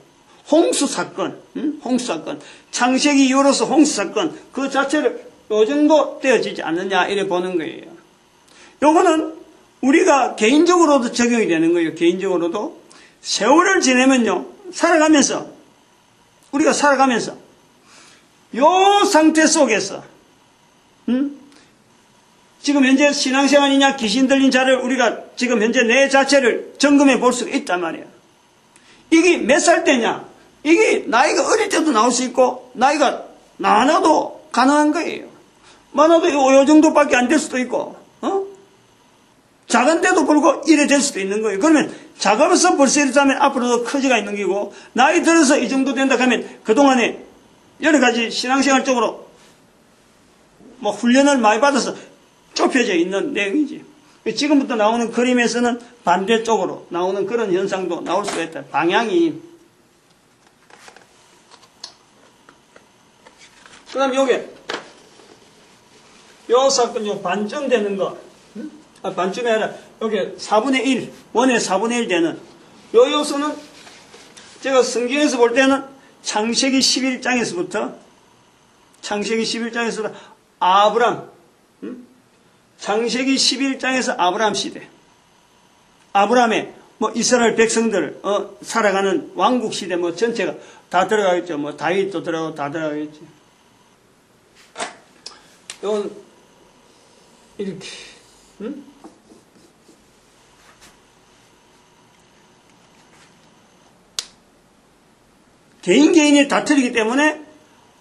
홍수 사건, 창세기 이후로서 홍수 사건, 그 자체를 요 정도 되어지지 않느냐, 이래 보는 거예요. 요거는 우리가 개인적으로도 적용이 되는 거예요. 개인적으로도. 세월을 지내면요, 우리가 살아가면서, 요 상태 속에서, 지금 현재 신앙생활이냐, 귀신 들린 자를 우리가 지금 현재 내 자체를 점검해 볼 수가 있단 말이에요. 이게 몇 살 때냐? 이게 나이가 어릴 때도 나올 수 있고, 나이가 많아도 가능한 거예요. 많아도 요 정도밖에 안 될 수도 있고, 작은데도 불구하고 이래 될 수도 있는 거예요. 그러면 작아서 벌써 이렇다면 앞으로도 커지가 있는 거고, 나이 들어서 이 정도 된다 하면 그동안에 여러 가지 신앙생활적으로 훈련을 많이 받아서 좁혀져 있는 내용이지. 지금부터 나오는 그림에서는 반대쪽으로 나오는 그런 현상도 나올 수가 있다. 방향이. 그 다음에 요 사건, 반점되는 거. 반점이 아니라, 여기 4분의 1, 원의 4분의 1 되는, 요 요소는 제가 성경에서 볼 때는 창세기 11장에서부터 아브람, 창세기 11장에서 아브람 시대, 아브람의 이스라엘 백성들 살아가는 왕국 시대 전체가 다 들어가겠죠. 다윗도 들어가고 다 들어가겠지. 이건 이렇게 개인이 다 틀리기 때문에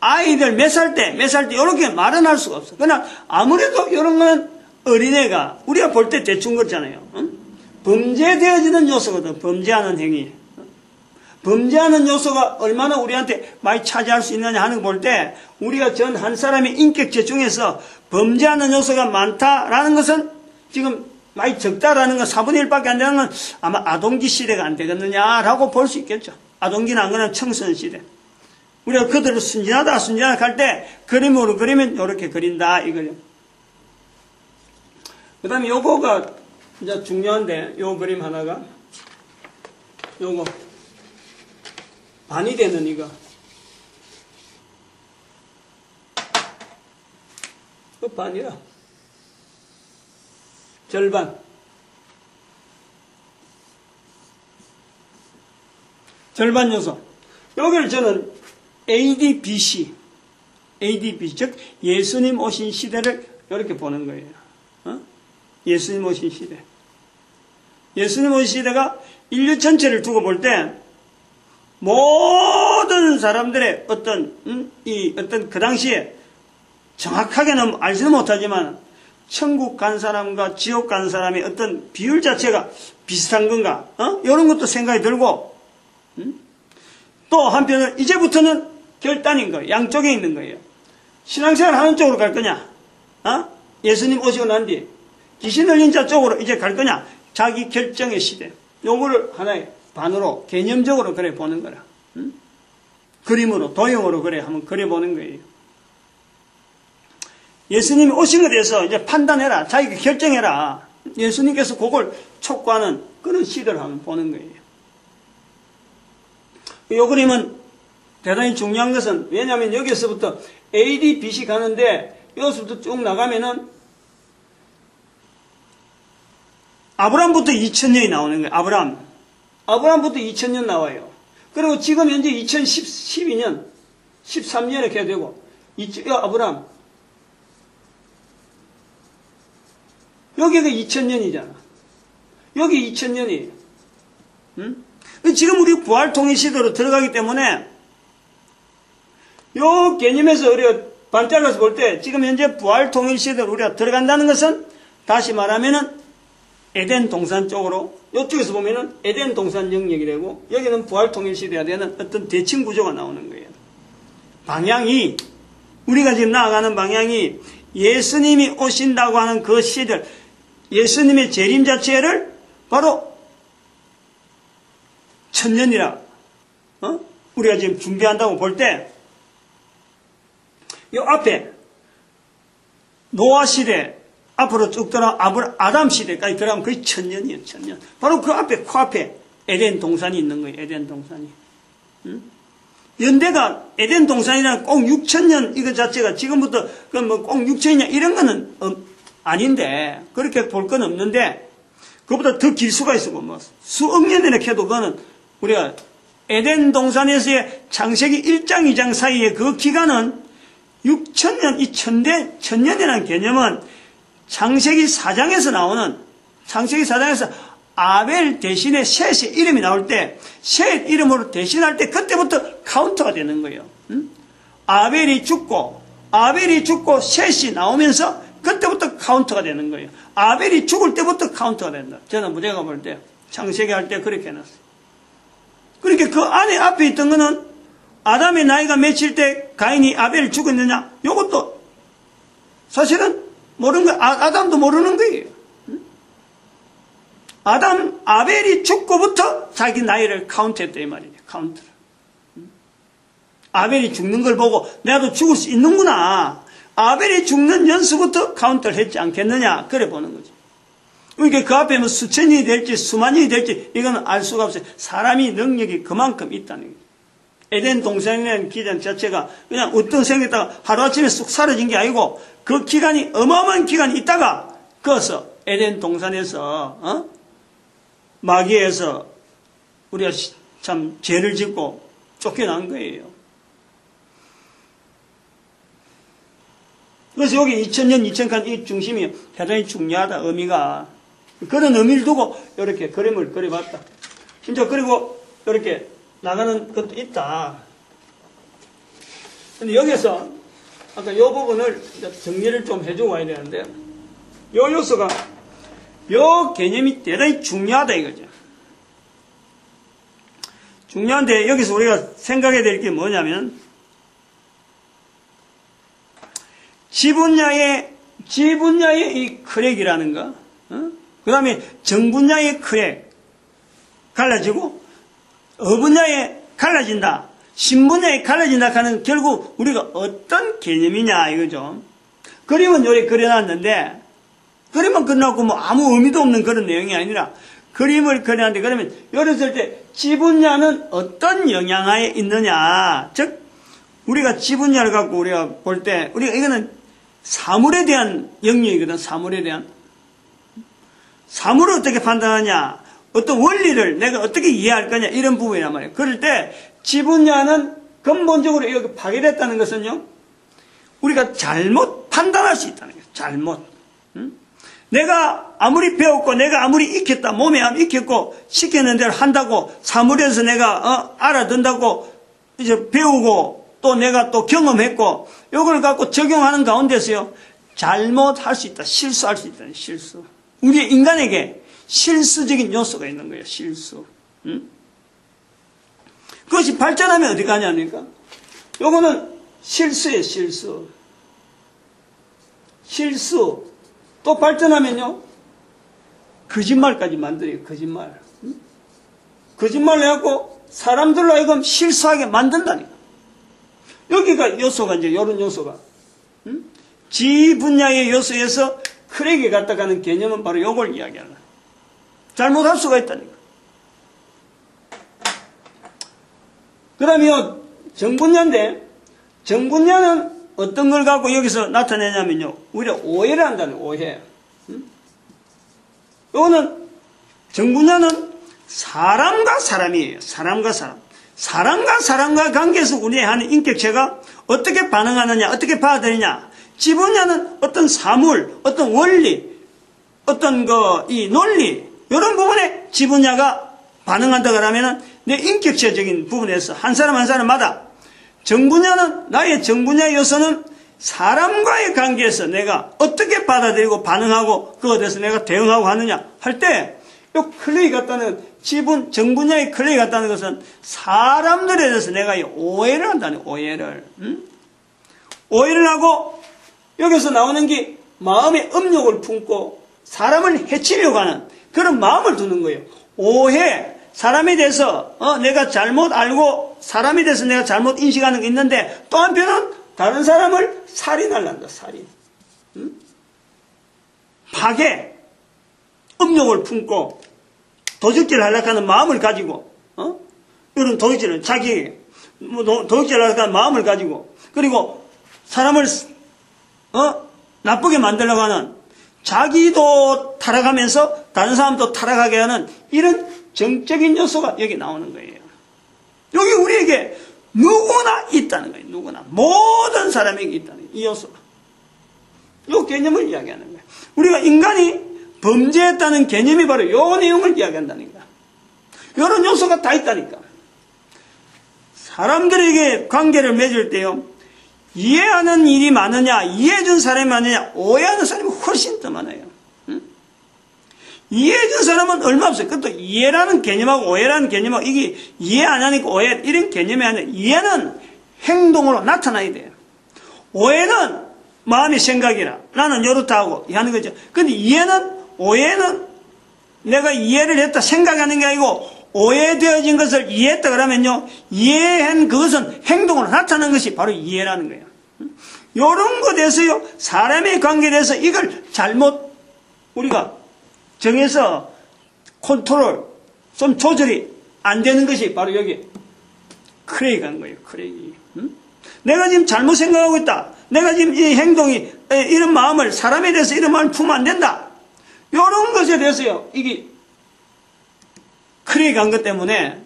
아이들 몇 살 때 이렇게 말은 할 수가 없어. 그러나 아무래도 이런 건 어린애가 우리가 볼 때 대충 그렇잖아요. 범죄되어지는 요소거든. 범죄하는 행위. 범죄하는 요소가 얼마나 우리한테 많이 차지할 수 있느냐 하는 거 볼 때 우리가 전 한 사람의 인격체 중에서 범죄하는 요소가 많다라는 것은 지금 많이 적다라는 건 4분의 1밖에 안 되는 건 아마 아동기 시대가 안 되겠느냐라고 볼 수 있겠죠. 아동기는 안 그러면 청소년 시대. 우리가 그들을 순진하다 할 때 그림으로 그리면 이렇게 그린다 이거요. 그 다음에 요거가 이제 중요한데 요 그림 하나가 요거 반이 되는 이거 반이라 절반 요기를 저는 ADBC AD BC, 즉 예수님 오신 시대를 이렇게 보는 거예요. 예수님 오신 시대. 예수님 오신 시대가 인류 전체를 두고 볼 때 모든 사람들의 어떤 그 당시에 정확하게는 알지는 못하지만 천국 간 사람과 지옥 간 사람의 어떤 비율 자체가 비슷한 건가? 이런 것도 생각이 들고, 또 한편으로 이제부터는 결단인 거예요. 양쪽에 있는 거예요. 신앙생활 하는 쪽으로 갈 거냐? 예수님 오시고 난 뒤 귀신 들린 자 쪽으로 이제 갈 거냐? 자기 결정의 시대. 요거를 하나의 반으로 개념적으로 그래 보는 거라. 그림으로, 도형으로 그래 한번 그려보는 거예요. 예수님이 오신 것에 대해서 이제 판단해라. 자기가 결정해라. 예수님께서 그걸 촉구하는 그런 시대를 한번 보는 거예요. 이 그림은 대단히 중요한 것은, 왜냐하면 여기서부터 AD, BC 가는데 여기서부터 쭉 나가면은 아브라함부터 2000년이 나오는 거예요. 아브라함부터 2000년 나와요. 그리고 지금 현재 2012년, 13년에 이렇게 되고, 아브라함. 여기가 2000년이잖아. 여기 2000년이에요. 지금 우리 부활통일 시대로 들어가기 때문에 요 개념에서 우리가 반짝여서 볼 때 지금 현재 부활통일 시대로 우리가 들어간다는 것은 다시 말하면은 에덴 동산 쪽으로, 이쪽에서 보면은 에덴 동산 영역이 되고 여기는 부활통일 시대가 되는 어떤 대칭 구조가 나오는 거예요. 방향이, 우리가 지금 나아가는 방향이 예수님이 오신다고 하는 그 시절, 예수님의 재림 자체를 바로 천년이라 우리가 지금 준비한다고 볼 때, 이 앞에 노아 시대 앞으로 쭉 들어 아담 시대까지 들어가면 거의 1000년이에요. 1000년. 바로 그 앞에, 코앞에 에덴 동산이 있는 거예요. 에덴 동산이. 연대가 에덴 동산이랑 꼭 6000년 이거 자체가 지금부터 꼭 6000년 이런 거는 아닌데, 그렇게 볼 건 없는데, 그것보다 더 길 수가 있고, 수억 년이나 해도 그거는 우리가 에덴 동산에서의 창세기 1장, 2장 사이에 그 기간은 6000년, 이 천년이라는 개념은 창세기 4장에서 나오는, 창세기 4장에서 아벨 대신에 셋의 이름이 나올 때, 셋 이름으로 대신할 때 그때부터 카운터가 되는 거예요. 아벨이 죽고 셋이 나오면서 그때부터 카운터가 되는 거예요. 아벨이 죽을 때부터 카운터가 된다. 저는 무대가 볼 때, 창세기 할 때 그렇게 해놨어요. 그렇게 그 안에 앞에 있던 거는 아담의 나이가 몇일 때 가인이 아벨을 죽었느냐? 이것도 사실은 모르는 거예요. 아담도 모르는 거예요. 아벨이 죽고부터 자기 나이를 카운트했다 이 말이에요. 카운트를. 아벨이 죽는 걸 보고 나도 죽을 수 있는구나. 아벨이 죽는 연수부터 카운트를 했지 않겠느냐. 그래 보는 거죠. 그러니까 그 앞에 뭐 수천이 될지 수만이 될지 이거는 알 수가 없어요. 사람이 능력이 그만큼 있다는 거예요. 에덴 동산이라는 기간 자체가 그냥 어떤 생겼다가 하루아침에 쑥 사라진 게 아니고 그 기간이 어마어마한 기간이 있다가 거기서 에덴 동산에서 마귀에서 우리가 참 죄를 짓고 쫓겨난 거예요. 그래서 여기 2000년, 2000간 이 중심이 대단히 중요하다, 의미가. 그런 의미를 두고 이렇게 그림을 그려봤다. 진짜 그리고 이렇게 나가는 것도 있다. 근데 여기서 아까 이 부분을 정리를 좀 해주고 와야 되는데, 이 요소가, 이 개념이 대단히 중요하다 이거죠. 중요한데 여기서 우리가 생각해야 될 게 뭐냐면, 지분야의 이 크랙이라는 거, 그 다음에 정분야의 크랙, 갈라지고, 어분야에 갈라진다, 신분야에 갈라진다 하는 결국 우리가 어떤 개념이냐 이거죠. 그림은 요리 그려놨는데, 그림은 끝나고 뭐 아무 의미도 없는 그런 내용이 아니라, 그림을 그려놨는데, 그러면 요랬을 때 지분야는 어떤 영향하에 있느냐, 즉, 우리가 지분야를 갖고 우리가 볼 때, 우리가 이거는 사물에 대한 영역이거든. 사물을 어떻게 판단하냐, 어떤 원리를 내가 어떻게 이해할 거냐, 이런 부분이란 말이에요. 그럴 때 지분야는 근본적으로 이렇게 파괴됐다는 것은요, 우리가 잘못 판단할 수 있다는 거예요. 잘못. 내가 아무리 배웠고 내가 아무리 익혔다 몸에 익혔고 시키는 대로 한다고 사물에서 내가 알아듣는다고 이제 배우고 또 내가 또 경험했고 이걸 갖고 적용하는 가운데서요 잘못할 수 있다. 실수할 수 있다. 실수. 우리 인간에게 실수적인 요소가 있는 거예요. 실수. 그것이 발전하면 어디 가냐니까? 요거는 실수예요. 실수. 실수. 또 발전하면요 거짓말까지 만들어요. 거짓말. 거짓말을 해갖고 사람들로 하여금 실수하게 만든다니까. 여기가 요소가 이제 이런 요소가 지 분야의 요소에서 크랙이 갔다가는 개념은 바로 요걸 이야기하는 거예요. 잘못할 수가 있다니까. 그 다음에요 정분야인데 정분야는 어떤 걸 갖고 여기서 나타내냐면요 우리가 오해를 한다는 거예요. 오해. 요거는 정분야는 사람과 사람이에요. 사람과 사람. 사람과 사람과 관계에서 우리의 하는 인격체가 어떻게 반응하느냐, 어떻게 받아들이냐. 지분야는 어떤 사물, 어떤 원리, 어떤 이 논리, 이런 부분에 지분야가 반응한다 그러면은 내 인격체적인 부분에서 한 사람 한 사람마다 정분야는 나의 정분야 요소는 사람과의 관계에서 내가 어떻게 받아들이고 반응하고 그것에 대해서 내가 대응하고 하느냐 할 때 이 클레이 같다는 지분 정분야의 클레이 같다는 것은 사람들에 대해서 내가 오해를 한다는 오해를 오해를 하고 여기서 나오는 게 마음의 음욕을 품고 사람을 해치려고 하는 그런 마음을 두는 거예요. 오해 사람에 대해서 내가 잘못 알고 사람에 대해서 내가 잘못 인식하는 게 있는데 또 한편은 다른 사람을 살인하려한다. 살인. 파괴. 음욕을 품고 도적질을 하려고 하는 마음을 가지고 이런 도적질을 자기 도적질을 하려고 하는 마음을 가지고 그리고 사람을 나쁘게 만들려고 하는 자기도 타락하면서 다른 사람도 타락하게 하는 이런 정적인 요소가 여기 나오는 거예요. 여기 우리에게 누구나 있다는 거예요. 누구나. 모든 사람에게 있다는 거예요. 이 요소가. 이 개념을 이야기하는 거예요. 우리가 인간이 범죄했다는 개념이 바로 이 내용을 이야기한다는 거야. 이런 요소가 다 있다니까. 사람들에게 관계를 맺을 때요. 이해하는 일이 많으냐, 이해해준 사람이 많으냐, 오해하는 사람이 훨씬 더 많아요. 이해해준 사람은 얼마 없어요. 그것도 이해라는 개념하고 오해라는 개념하고 이게 이해 안 하니까 오해 이런 개념이 아니라 이해는 행동으로 나타나야 돼요. 오해는 마음의 생각이라 나는 요렇다 하고 하는 거죠. 근데 이해는 오해는 내가 이해를 했다 생각하는 게 아니고 오해되어진 것을 이해했다 그러면요. 이해한 그것은 행동으로 나타나는 것이 바로 이해라는 거예요. 이런 것에 대해서요. 사람의 관계에 대해서 이걸 잘못 우리가 정해서 컨트롤 좀 조절이 안 되는 것이 바로 여기 크레이가 하는 거예요. 크레이. 내가 지금 잘못 생각하고 있다. 내가 지금 이 행동이 이런 마음을 사람에 대해서 이런 마음을 품으면 안 된다. 이런 것에 대해서요. 이게 크레이가 한 것 때문에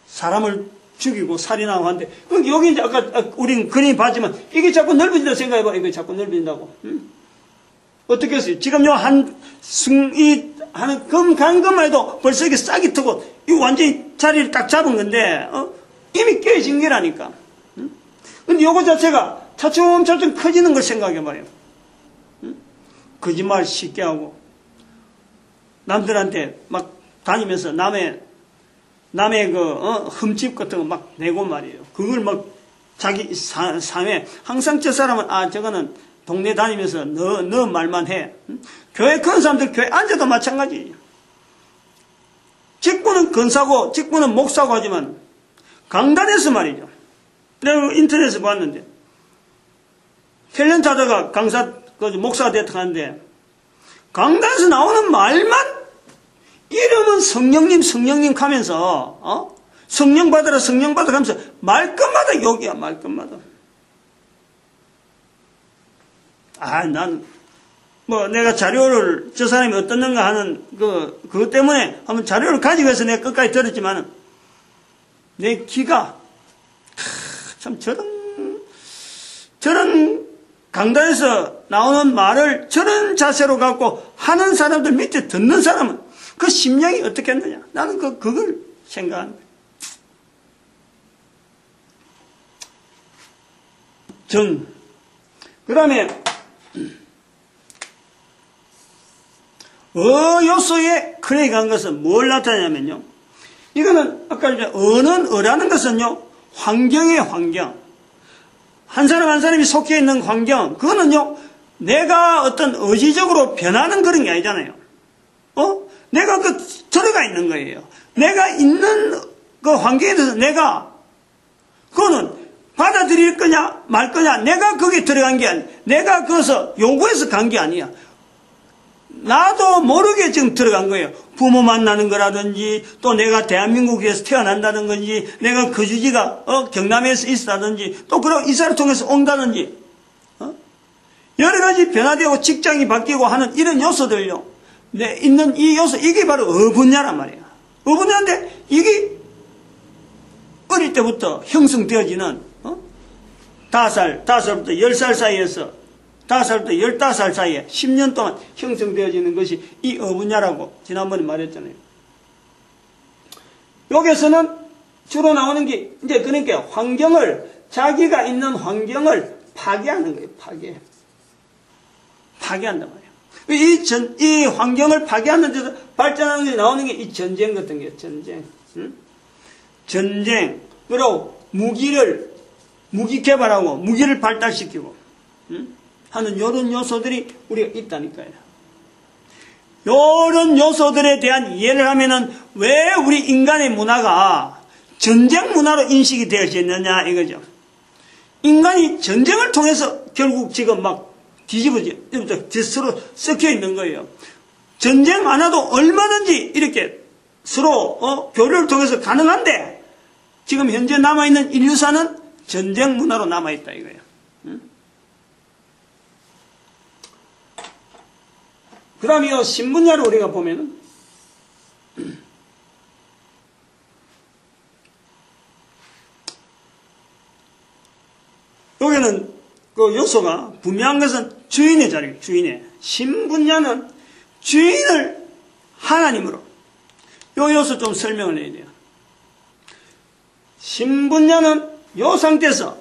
사람을 죽이고 살인하고 하는데 여기 이제 아까 우린 그림 봤지만 이게 자꾸 넓어진다 생각해봐. 이거 자꾸 넓어진다고. 어떻게 했어요? 지금 요 하는 금강금만 해도 벌써 이게 싹이 트고 이거 완전히 자리를 딱 잡은 건데 이미 깨진 게라니까. 근데 요거 자체가 차츰차츰 커지는 걸 생각해봐요. 거짓말 쉽게 하고 남들한테 막 다니면서 남의 흠집 같은 거 막 내고 말이에요. 그걸 막 자기 삶에 항상 저 사람은 저거는 동네 다니면서 너 말만 해. 교회 큰 사람들 교회 앉아도 마찬가지예요. 직분은 권사고 직분은 목사고 하지만 강단에서 말이죠. 내가 인터넷에서 봤는데 탤런트 하다가 목사가 됐다 하는데 강단에서 나오는 말만 이름은 성령님 하면서 성령 받으라 하면서 말끝마다 욕이야. 말끝마다. 난 내가 자료를 저 사람이 어떻는가 하는 그것 때문에 한번 자료를 가지고 해서 내가 끝까지 들었지만 내 귀가 참 저런 강단에서 나오는 말을 저런 자세로 갖고 하는 사람들 밑에 듣는 사람은 그 심령이 어떻겠느냐. 나는 그걸 생각하는 거예요. 그 다음에 요소에 크레이가 한 것은 뭘 나타내냐면요. 이거는 아까 이제 어라는 것은요. 환경이에요. 환경. 한 사람 한 사람이 속해 있는 환경. 그거는요. 내가 어떤 의지적으로 변하는 그런 게 아니잖아요. 내가 들어가 있는 거예요. 내가 있는 그 환경에 대해서 그거는 받아들일 거냐 말 거냐. 내가 거기에 들어간 게 아니야. 내가 거기서 요구해서 간 게 아니야. 나도 모르게 지금 들어간 거예요. 부모 만나는 거라든지 또 내가 대한민국에서 태어난다는 건지 내가 거주지가 경남에서 있다든지 또 그럼 이사를 통해서 온다든지 여러 가지 변화되고 직장이 바뀌고 하는 이런 요소들요. 있는 이 요소 이게 바로 어분야란 말이야. 어분야인데 이게 어릴 때부터 형성되어지는 5살부터 10살 사이에서 5살부터 15살 사이에 10년 동안 형성되어지는 것이 이 어분야라고 지난번에 말했잖아요. 여기서는 주로 나오는 게 이제 그러니까 자기가 있는 환경을 파괴하는 거예요. 파괴한단 말이에요. 이 환경을 파괴하는 데서 발전하는 게 나오는 게 이 전쟁 같은 게 전쟁. 전쟁으로 무기 개발하고 무기를 발달시키고 하는 이런 요소들이 우리가 있다니까요. 이런 요소들에 대한 이해를 하면은 왜 우리 인간의 문화가 전쟁 문화로 인식이 되어졌느냐 이거죠. 인간이 전쟁을 통해서 결국 지금 막 서로 섞여 있는 거예요. 전쟁 안 해도 얼마든지 이렇게 서로 교류를 통해서 가능한데 지금 현재 남아있는 인류사는 전쟁 문화로 남아있다 이거예요. 그 다음에 이 신분야를 우리가 보면은 여기는 그 요소가 분명한 것은 주인의 자리예요. 주인의 신분야는 주인을 하나님으로 요 요소 좀 설명을 해야 돼요. 신분야는 요 상태에서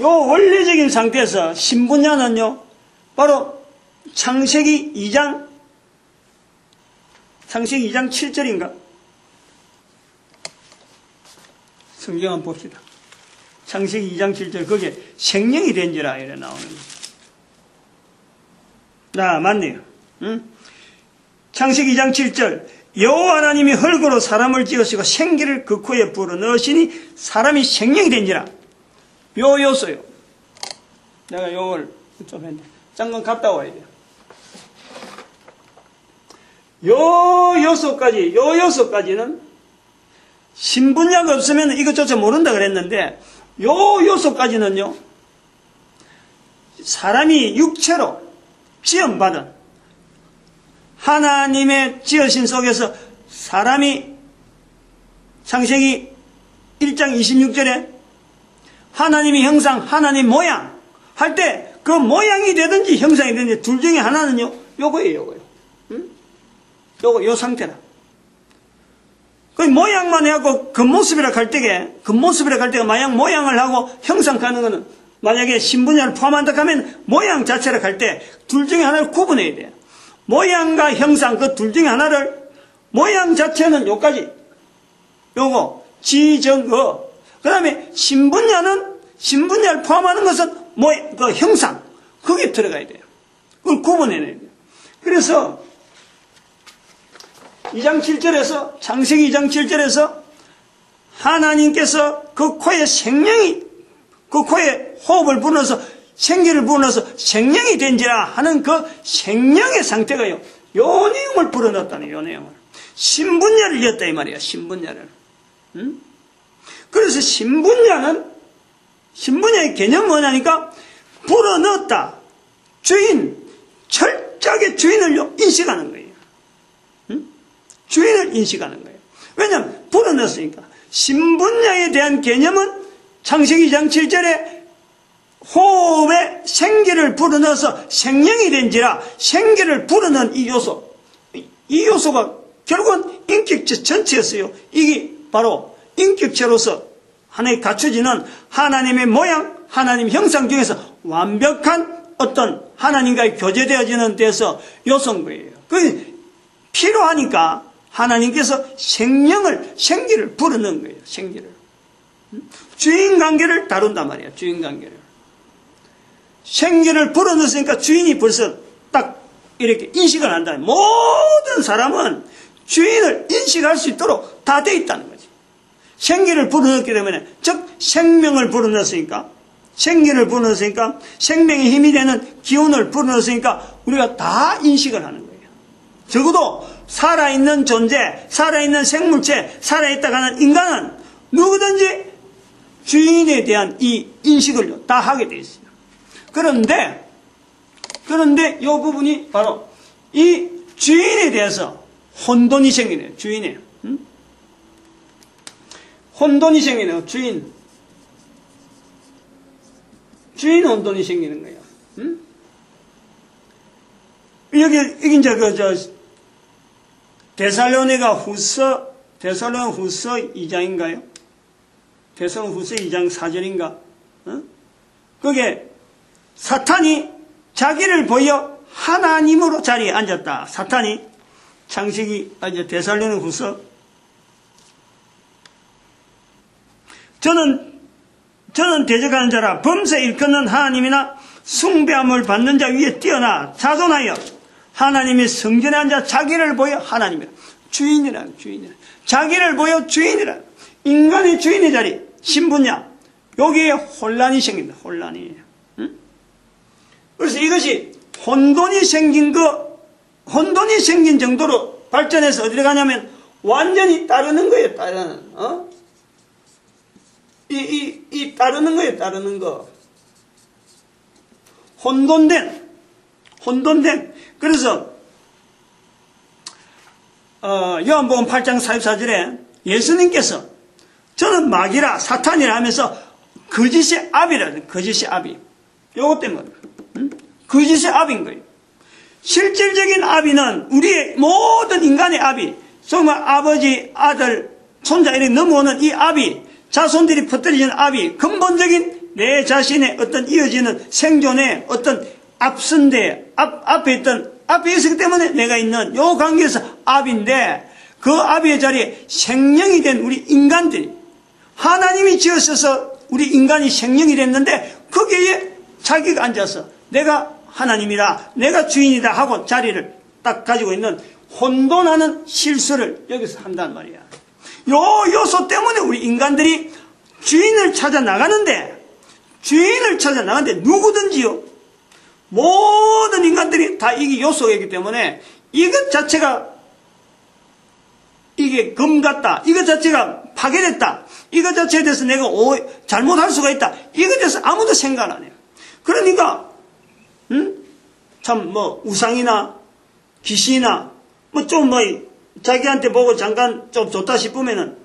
요 원리적인 상태에서 신분야는요 바로 창세기 2장 7절인가? 성경 한번 봅시다. 창세기 2장 7절 거기에 생명이 된지라 이래 나오는 거예요. 맞네요. 창세기 2장 7절 여호와 하나님이 흙으로 사람을 지으시고 생기를 그 코에 불어넣으시니 사람이 생명이 된지라. 요 요소요. 내가 요걸 좀 했네. 잠깐 갔다 와야 돼요. 요 요소까지는 신분야가 없으면 이것조차 모른다 그랬는데 요 요소까지는요 사람이 육체로 지음받은 하나님의 지으신 속에서 사람이 창세기 1장 26절에 하나님의 형상 하나님 모양 할 때 그 모양이 되든지 형상이 되든지 둘 중에 하나는요 요거예요. 요 상태라. 그 모양만 해갖고 겉모습이라 할 때가 만약 모양을 하고 형상하는 거는 만약에 신분야를 포함한다 하면 모양 자체를 할 때 둘 중에 하나를 구분해야 돼요. 모양과 형상 그 둘 중에 하나를 모양 자체는 요까지 요거 지정어 그 다음에 신분야를 포함하는 것은 그 형상 거기에 들어가야 돼요. 그걸 구분해내야 돼요. 그래서 2장 7절에서 창세기 2장 7절에서 하나님께서 그 코에 호흡을 불어넣어서 생기를 불어넣어서 생명이 된지라 하는 그 생명의 상태가요. 요 내용을 불어넣었다는 요 내용을. 신분야를 이었다 이 말이야. 신분야를. 그래서 신분야의 개념은 뭐냐니까 불어넣었다. 철저하게 주인을 인식하는 거예요. 주인을 인식하는 거예요. 왜냐하면 불어넣었으니까. 신분야에 대한 개념은 창세기 2장 7절에 호흡에 생기를 불어넣어서 생명이 된지라 생기를 불어넣은 이 요소, 이 요소가 결국은 인격체 전체였어요. 이게 바로 인격체로서 하나의 갖춰지는 하나님의 모양, 하나님 형상 중에서 완벽한 어떤 하나님과의 교제되어지는 데서 요소인 거예요. 그 필요하니까 하나님께서 생기를 불어넣은 거예요. 생기를. 주인 관계를 다룬단 말이에요. 주인 관계를. 생기를 불어넣었으니까 주인이 벌써 딱 이렇게 인식을 한다. 모든 사람은 주인을 인식할 수 있도록 다 돼 있다는 거지. 생기를 불어넣기 때문에, 즉 생명을 불어넣었으니까, 생기를 불어넣었으니까, 생명의 힘이 되는 기운을 불어넣었으니까 우리가 다 인식을 하는 거예요. 적어도 살아있는 존재, 살아있는 생물체, 살아있다고 하는 인간은 누구든지 주인에 대한 이 인식을 다 하게 돼 있어요. 그런데 이 부분이 바로 이 주인에 대해서 혼돈이 생기네요. 주인에. 혼돈이 생기네요. 주인 혼돈이 생기는 거예요. 여기 이제 데살로니가 후서 2장인가요? 데살로니가 후서 2장 4절인가? 그게 사탄이 자기를 보여 하나님으로 자리에 앉았다. 사탄이 창세기 데살로니가 후서 저는 대적하는 자라 범죄 일컫는 하나님이나 숭배함을 받는 자 위에 뛰어나 자존하여 하나님의 성전에 앉아 자기를 보여 하나님이라. 주인이라. 자기를 보여 주인이라. 인간의 주인의 자리, 신분야. 여기에 혼란이 생긴다. 혼란이. 그래서 이것이 혼돈이 생긴 정도로 발전해서 어디로 가냐면 완전히 따르는 거예요. 따르는 거예요. 따르는 거. 혼돈된. 그래서 요한복음 8장 44절에 예수님께서 저는 마귀라 사탄이라 하면서 거짓의 압이라는 거짓의 압이 요것 때문에 거짓의 압인 거예요. 실질적인 압이는 우리의 모든 인간의 압이 정말 아버지, 아들, 손자 이렇게 넘어오는 이 압이 자손들이 퍼뜨리는 압이 근본적인 내 자신의 어떤 이어지는 생존의 어떤 앞선대 앞에 있었기 때문에 내가 있는 요 관계에서 압인데 그 압의 자리에 생명이 된 우리 인간들이 하나님이 지으셔서 우리 인간이 생명이 됐는데 거기에 자기가 앉아서 내가 하나님이다 내가 주인이다 하고 자리를 딱 가지고 있는 혼돈하는 실수를 여기서 한단 말이야. 요 요소 때문에 우리 인간들이 주인을 찾아 나가는데 누구든지요 모든 인간들이 다 이게 요소이기 때문에 이것 자체가 이게 검 같다. 이것 자체가 파괴됐다. 이것 자체에 대해서 내가 잘못할 수가 있다. 이것에 대해서 아무도 생각 안 해요. 그러니까 참 우상이나 귀신이나 자기한테 보고 잠깐 좀 좋다 싶으면은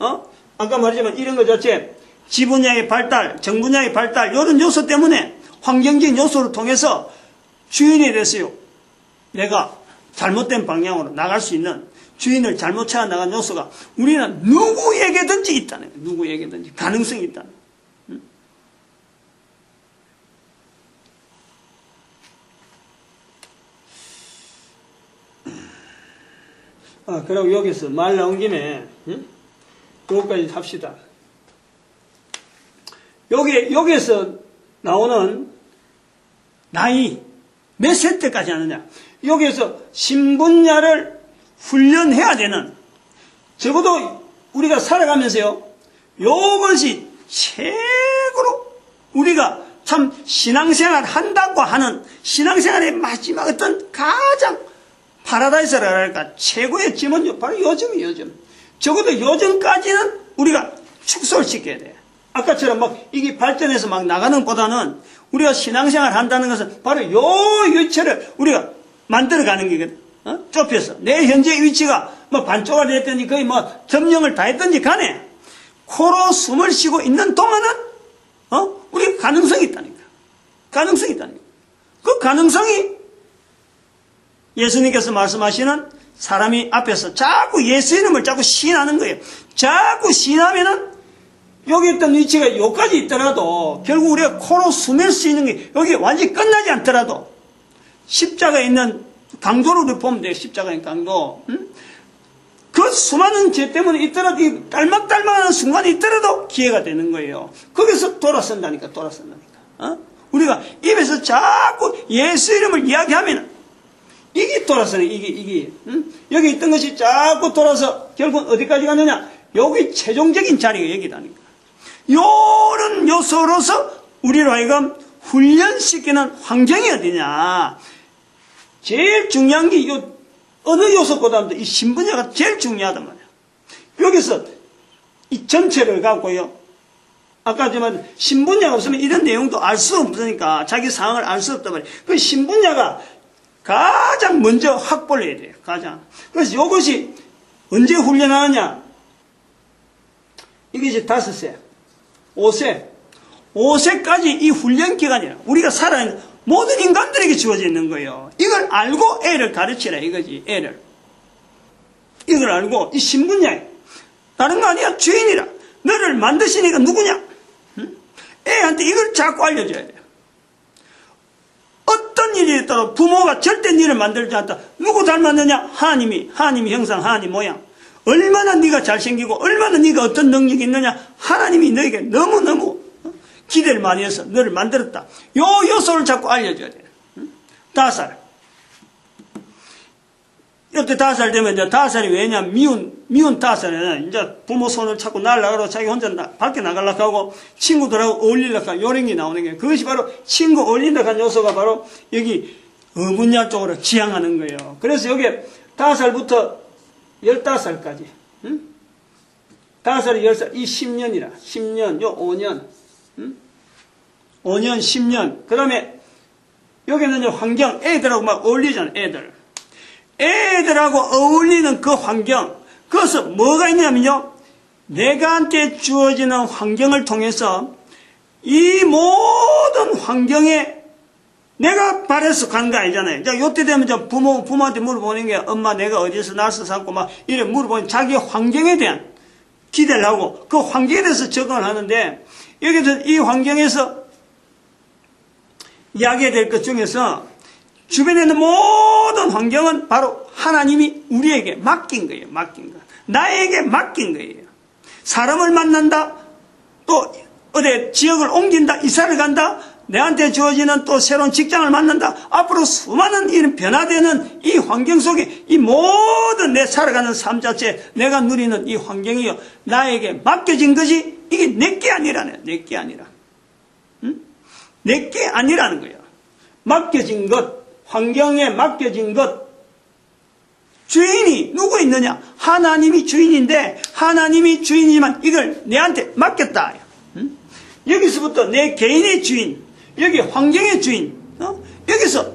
아까 말했지만 이런 것 자체 지분야의 발달, 정분야의 발달 이런 요소 때문에 환경적인 요소를 통해서 주인에 대해서요 내가 잘못된 방향으로 나갈 수 있는 주인을 잘못 찾아 나간 요소가 우리는 누구에게든지 있다는 거예요. 누구에게든지 가능성이 있다는 거예요. 그리고 여기서 말 나온 김에 요거까지 합시다. 여기에서 나오는 나이 몇 세 때까지 하느냐. 여기에서 신분야를 훈련해야 되는 적어도 우리가 살아가면서요 요것이 최고로 우리가 참 신앙생활 한다고 하는 신앙생활의 마지막 어떤 가장 파라다이스라 할까 최고의 지문이 바로 요즘이에요. 요즘 적어도 요즘까지는 우리가 축소를 시켜야 돼. 아까처럼 이게 발전해서 나가는 것보다는 우리가 신앙생활 한다는 것은 바로 요 위치를 우리가 만들어가는 거거든. 좁혀서 내 현재 위치가 반쪽을 했든지 거의 점령을 다 했든지 간에 코로 숨을 쉬고 있는 동안은, 우리 가능성이 있다니까. 가능성이 있다니까. 그 가능성이 예수님께서 말씀하시는 사람이 앞에서 자꾸 예수 이름을 자꾸 시인하는 거예요. 자꾸 시인하면은 여기 있던 위치가 여기까지 있더라도 결국 우리가 코로 숨을 수 있는 게 여기 완전히 끝나지 않더라도 십자가에 있는 강도로 우리 보면 돼요. 십자가의 강도. 그 수많은 죄 때문에 있더라도 이 딸막딸막하는 순간이 있더라도 기회가 되는 거예요. 거기서 돌아선다니까. 우리가 입에서 자꾸 예수 이름을 이야기하면 이게 돌아서네. 이게. 여기 있던 것이 자꾸 돌아서 결국 어디까지 갔느냐? 여기 최종적인 자리가 여기다니까. 요런 요소로서 우리로 하여금 훈련시키는 환경이 어디냐? 제일 중요한 게 요 어느 요소보다도 이 신분야가 제일 중요하단 말이야. 여기서 이 전체를 갖고요. 아까 좀 신분야가 없으면 이런 내용도 알 수 없으니까 자기 상황을 알 수 없단 말이야. 그 신분야가 가장 먼저 확보를 해야 돼요. 가장. 그래서 이것이 언제 훈련하느냐? 이게 이제 5세, 5세, 5세까지 이 훈련 기간이라 우리가 살아있는 모든 인간들에게 주어져 있는 거예요. 이걸 알고 애를 가르치라 이거지. 애를. 이걸 알고 이 신분야에 다른 거 아니야. 주인이라. 너를 만드시니까 누구냐? 애한테 이걸 자꾸 알려줘야 돼요. 어떤 일이 있더라도 부모가 절대 너를 만들지 않다. 누구 닮았느냐? 하나님이 형상, 하나님 모양. 얼마나 네가 잘생기고 얼마나 네가 어떤 능력이 있느냐? 하나님이 너에게 너무너무 기대를 많이 해서 너를 만들었다. 요 요소를 자꾸 알려줘야 돼요. 5살. 이때 5살 되면 이제 5살이 왜냐? 미운 5살에는 이제 부모 손을 찾고 날아가고 자기 혼자 밖에 나가려고 하고 친구들하고 어울리려고 하고 요런 게 나오는 거예요. 그것이 바로 친구 어울린다고 하는 요소가 바로 여기 어분야 쪽으로 지향하는 거예요. 그래서 여기 5살부터 15살까지. 5살이 10살, 이 10년이라. 10년, 요 5년. 5년, 10년. 그 다음에 여기는 환경, 애들하고 막 어울리잖아요. 애들하고 어울리는 그 환경. 그것은 뭐가 있냐면요. 내가한테 주어지는 환경을 통해서 이 모든 환경에 내가 바래서 간 거 아니잖아요. 자, 요때 되면 부모한테 물어보는 게 엄마 내가 어디서 나서 살고 막 이래 물어보면 자기 환경에 대한 기대를 하고 그 환경에 대해서 적응을 하는데 여기서 이 환경에서 이야기해야 될 것 중에서 주변에 있는 모든 환경은 바로 하나님이 우리에게 맡긴 거예요. 나에게 맡긴 거예요. 사람을 만난다. 또 어디 지역을 옮긴다. 이사를 간다. 내한테 주어지는 또 새로운 직장을 만난다. 앞으로 수많은 이런 변화되는 이 환경 속에 이 모든 내 살아가는 삶 자체 내가 누리는 이 환경이요. 나에게 맡겨진 것이 이게 내게 아니라네. 내게 아니라. 내게 아니라는 거예요. 맡겨진 것. 환경에 맡겨진 것. 주인이 누구 있느냐? 하나님이 주인인데 하나님이 주인이지만 이걸 내한테 맡겼다. 여기서부터 내 개인의 주인, 여기 환경의 주인, 여기서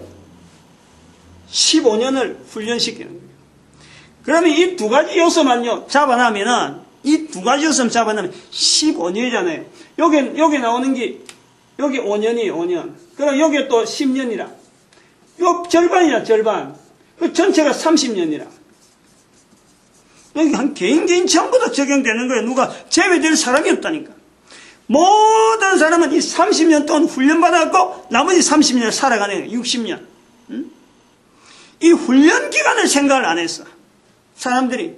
15년을 훈련시키는 거예요. 그러면 이 2가지 요소만요 잡아나면은 이 2가지 요소만 잡아나면 15년이잖아요. 여기 나오는 게 여기 5년이에요. 5년. 그럼 여기 또 10년이라. 요 절반이라 절반. 그 전체가 30년이라. 여기 한 개인 전부 다 적용되는 거예요. 누가 제외될 사람이 없다니까. 모든 사람은 이 30년 동안 훈련받았고 나머지 30년 살아가는 거예요. 60년. 이 훈련 기간을 생각을 안 했어. 사람들이.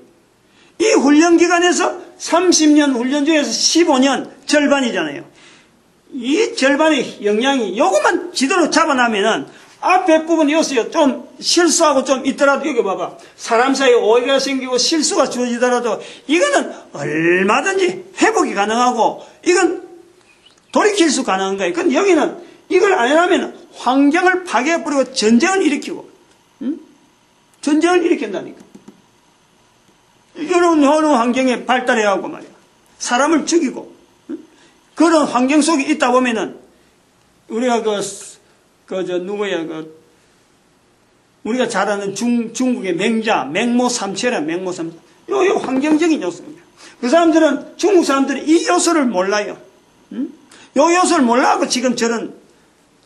이 훈련 기간에서 30년 훈련 중에서 15년 절반이잖아요. 이 절반의 영향이 요것만 지도로 잡아나면은 앞에 부분이 있어요. 좀 실수하고 좀 있더라도 여기 봐봐. 사람 사이에 오해가 생기고 실수가 주어지더라도 이거는 얼마든지 회복이 가능하고 이건 돌이킬 수 가능한 거예요. 근데 여기는 이걸 안 하면 환경을 파괴해버리고 전쟁을 일으키고 전쟁을 일으킨다니까. 이런 환경에 발달해가고 말이야. 사람을 죽이고 그런 환경 속에 있다 보면은 우리가 우리가 잘 아는 중국의 맹자, 맹모삼체라, 맹모삼체. 요 환경적인 요소입니다. 그 사람들은, 중국 사람들이 이 요소를 몰라요. 요 요소를 몰라고 지금 저런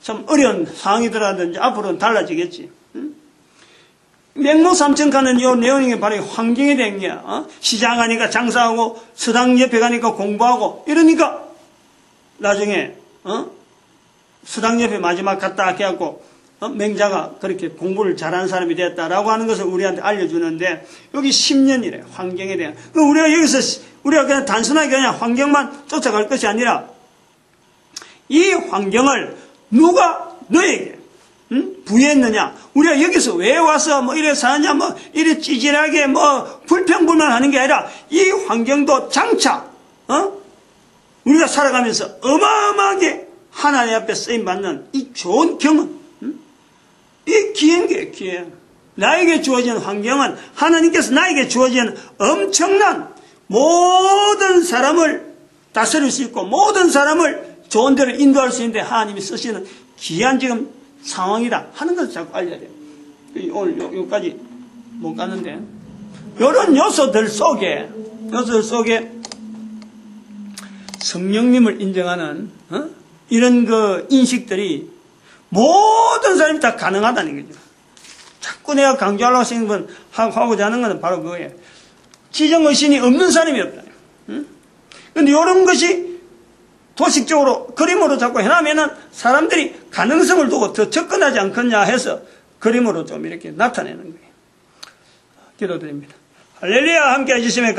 참 어려운 상황이더라든지 앞으로는 달라지겠지. 맹모삼천 가는 요 내용이 바로 환경에 대한 거야. 시장 가니까 장사하고, 서당 옆에 가니까 공부하고, 이러니까, 나중에, 서당 옆에 마지막 갔다 해갖고, 맹자가 그렇게 공부를 잘하는 사람이 됐다라고 하는 것을 우리한테 알려주는데, 여기 10년이래, 환경에 대한. 우리가 여기서, 우리가 그냥 단순하게 그냥 환경만 쫓아갈 것이 아니라, 이 환경을 누가 너에게, 부여했느냐? 우리가 여기서 왜 와서 뭐 이래 사냐, 뭐 이래 찌질하게 뭐 불평불만하는 게 아니라 이 환경도 장차, 우리가 살아가면서 어마어마하게 하나님 앞에 쓰임받는 이 좋은 경험, 이 기회인 거예요, 기회. 나에게 주어진 환경은 하나님께서 나에게 주어진 엄청난 모든 사람을 다스릴 수 있고 모든 사람을 좋은 데로 인도할 수 있는데 하나님이 쓰시는 귀한 지금 상황이다 하는 것을 자꾸 알려야 돼요. 오늘 여기까지 못 갔는데 이런 요소들 속에 성령님을 인정하는 이런 그 인식들이 모든 사람이 다 가능하다는 거죠. 자꾸 내가 강조하려고 하고자 하는 것은 바로 그거예요. 지정의신이 없는 사람이 없다. 그런데 이런 것이 도식적으로 그림으로 자꾸 해놓으면은 사람들이 가능성을 두고 더 접근하지 않겠냐 해서 그림으로 좀 이렇게 나타내는 거예요. 기도드립니다. 할렐루야. 함께 해주시면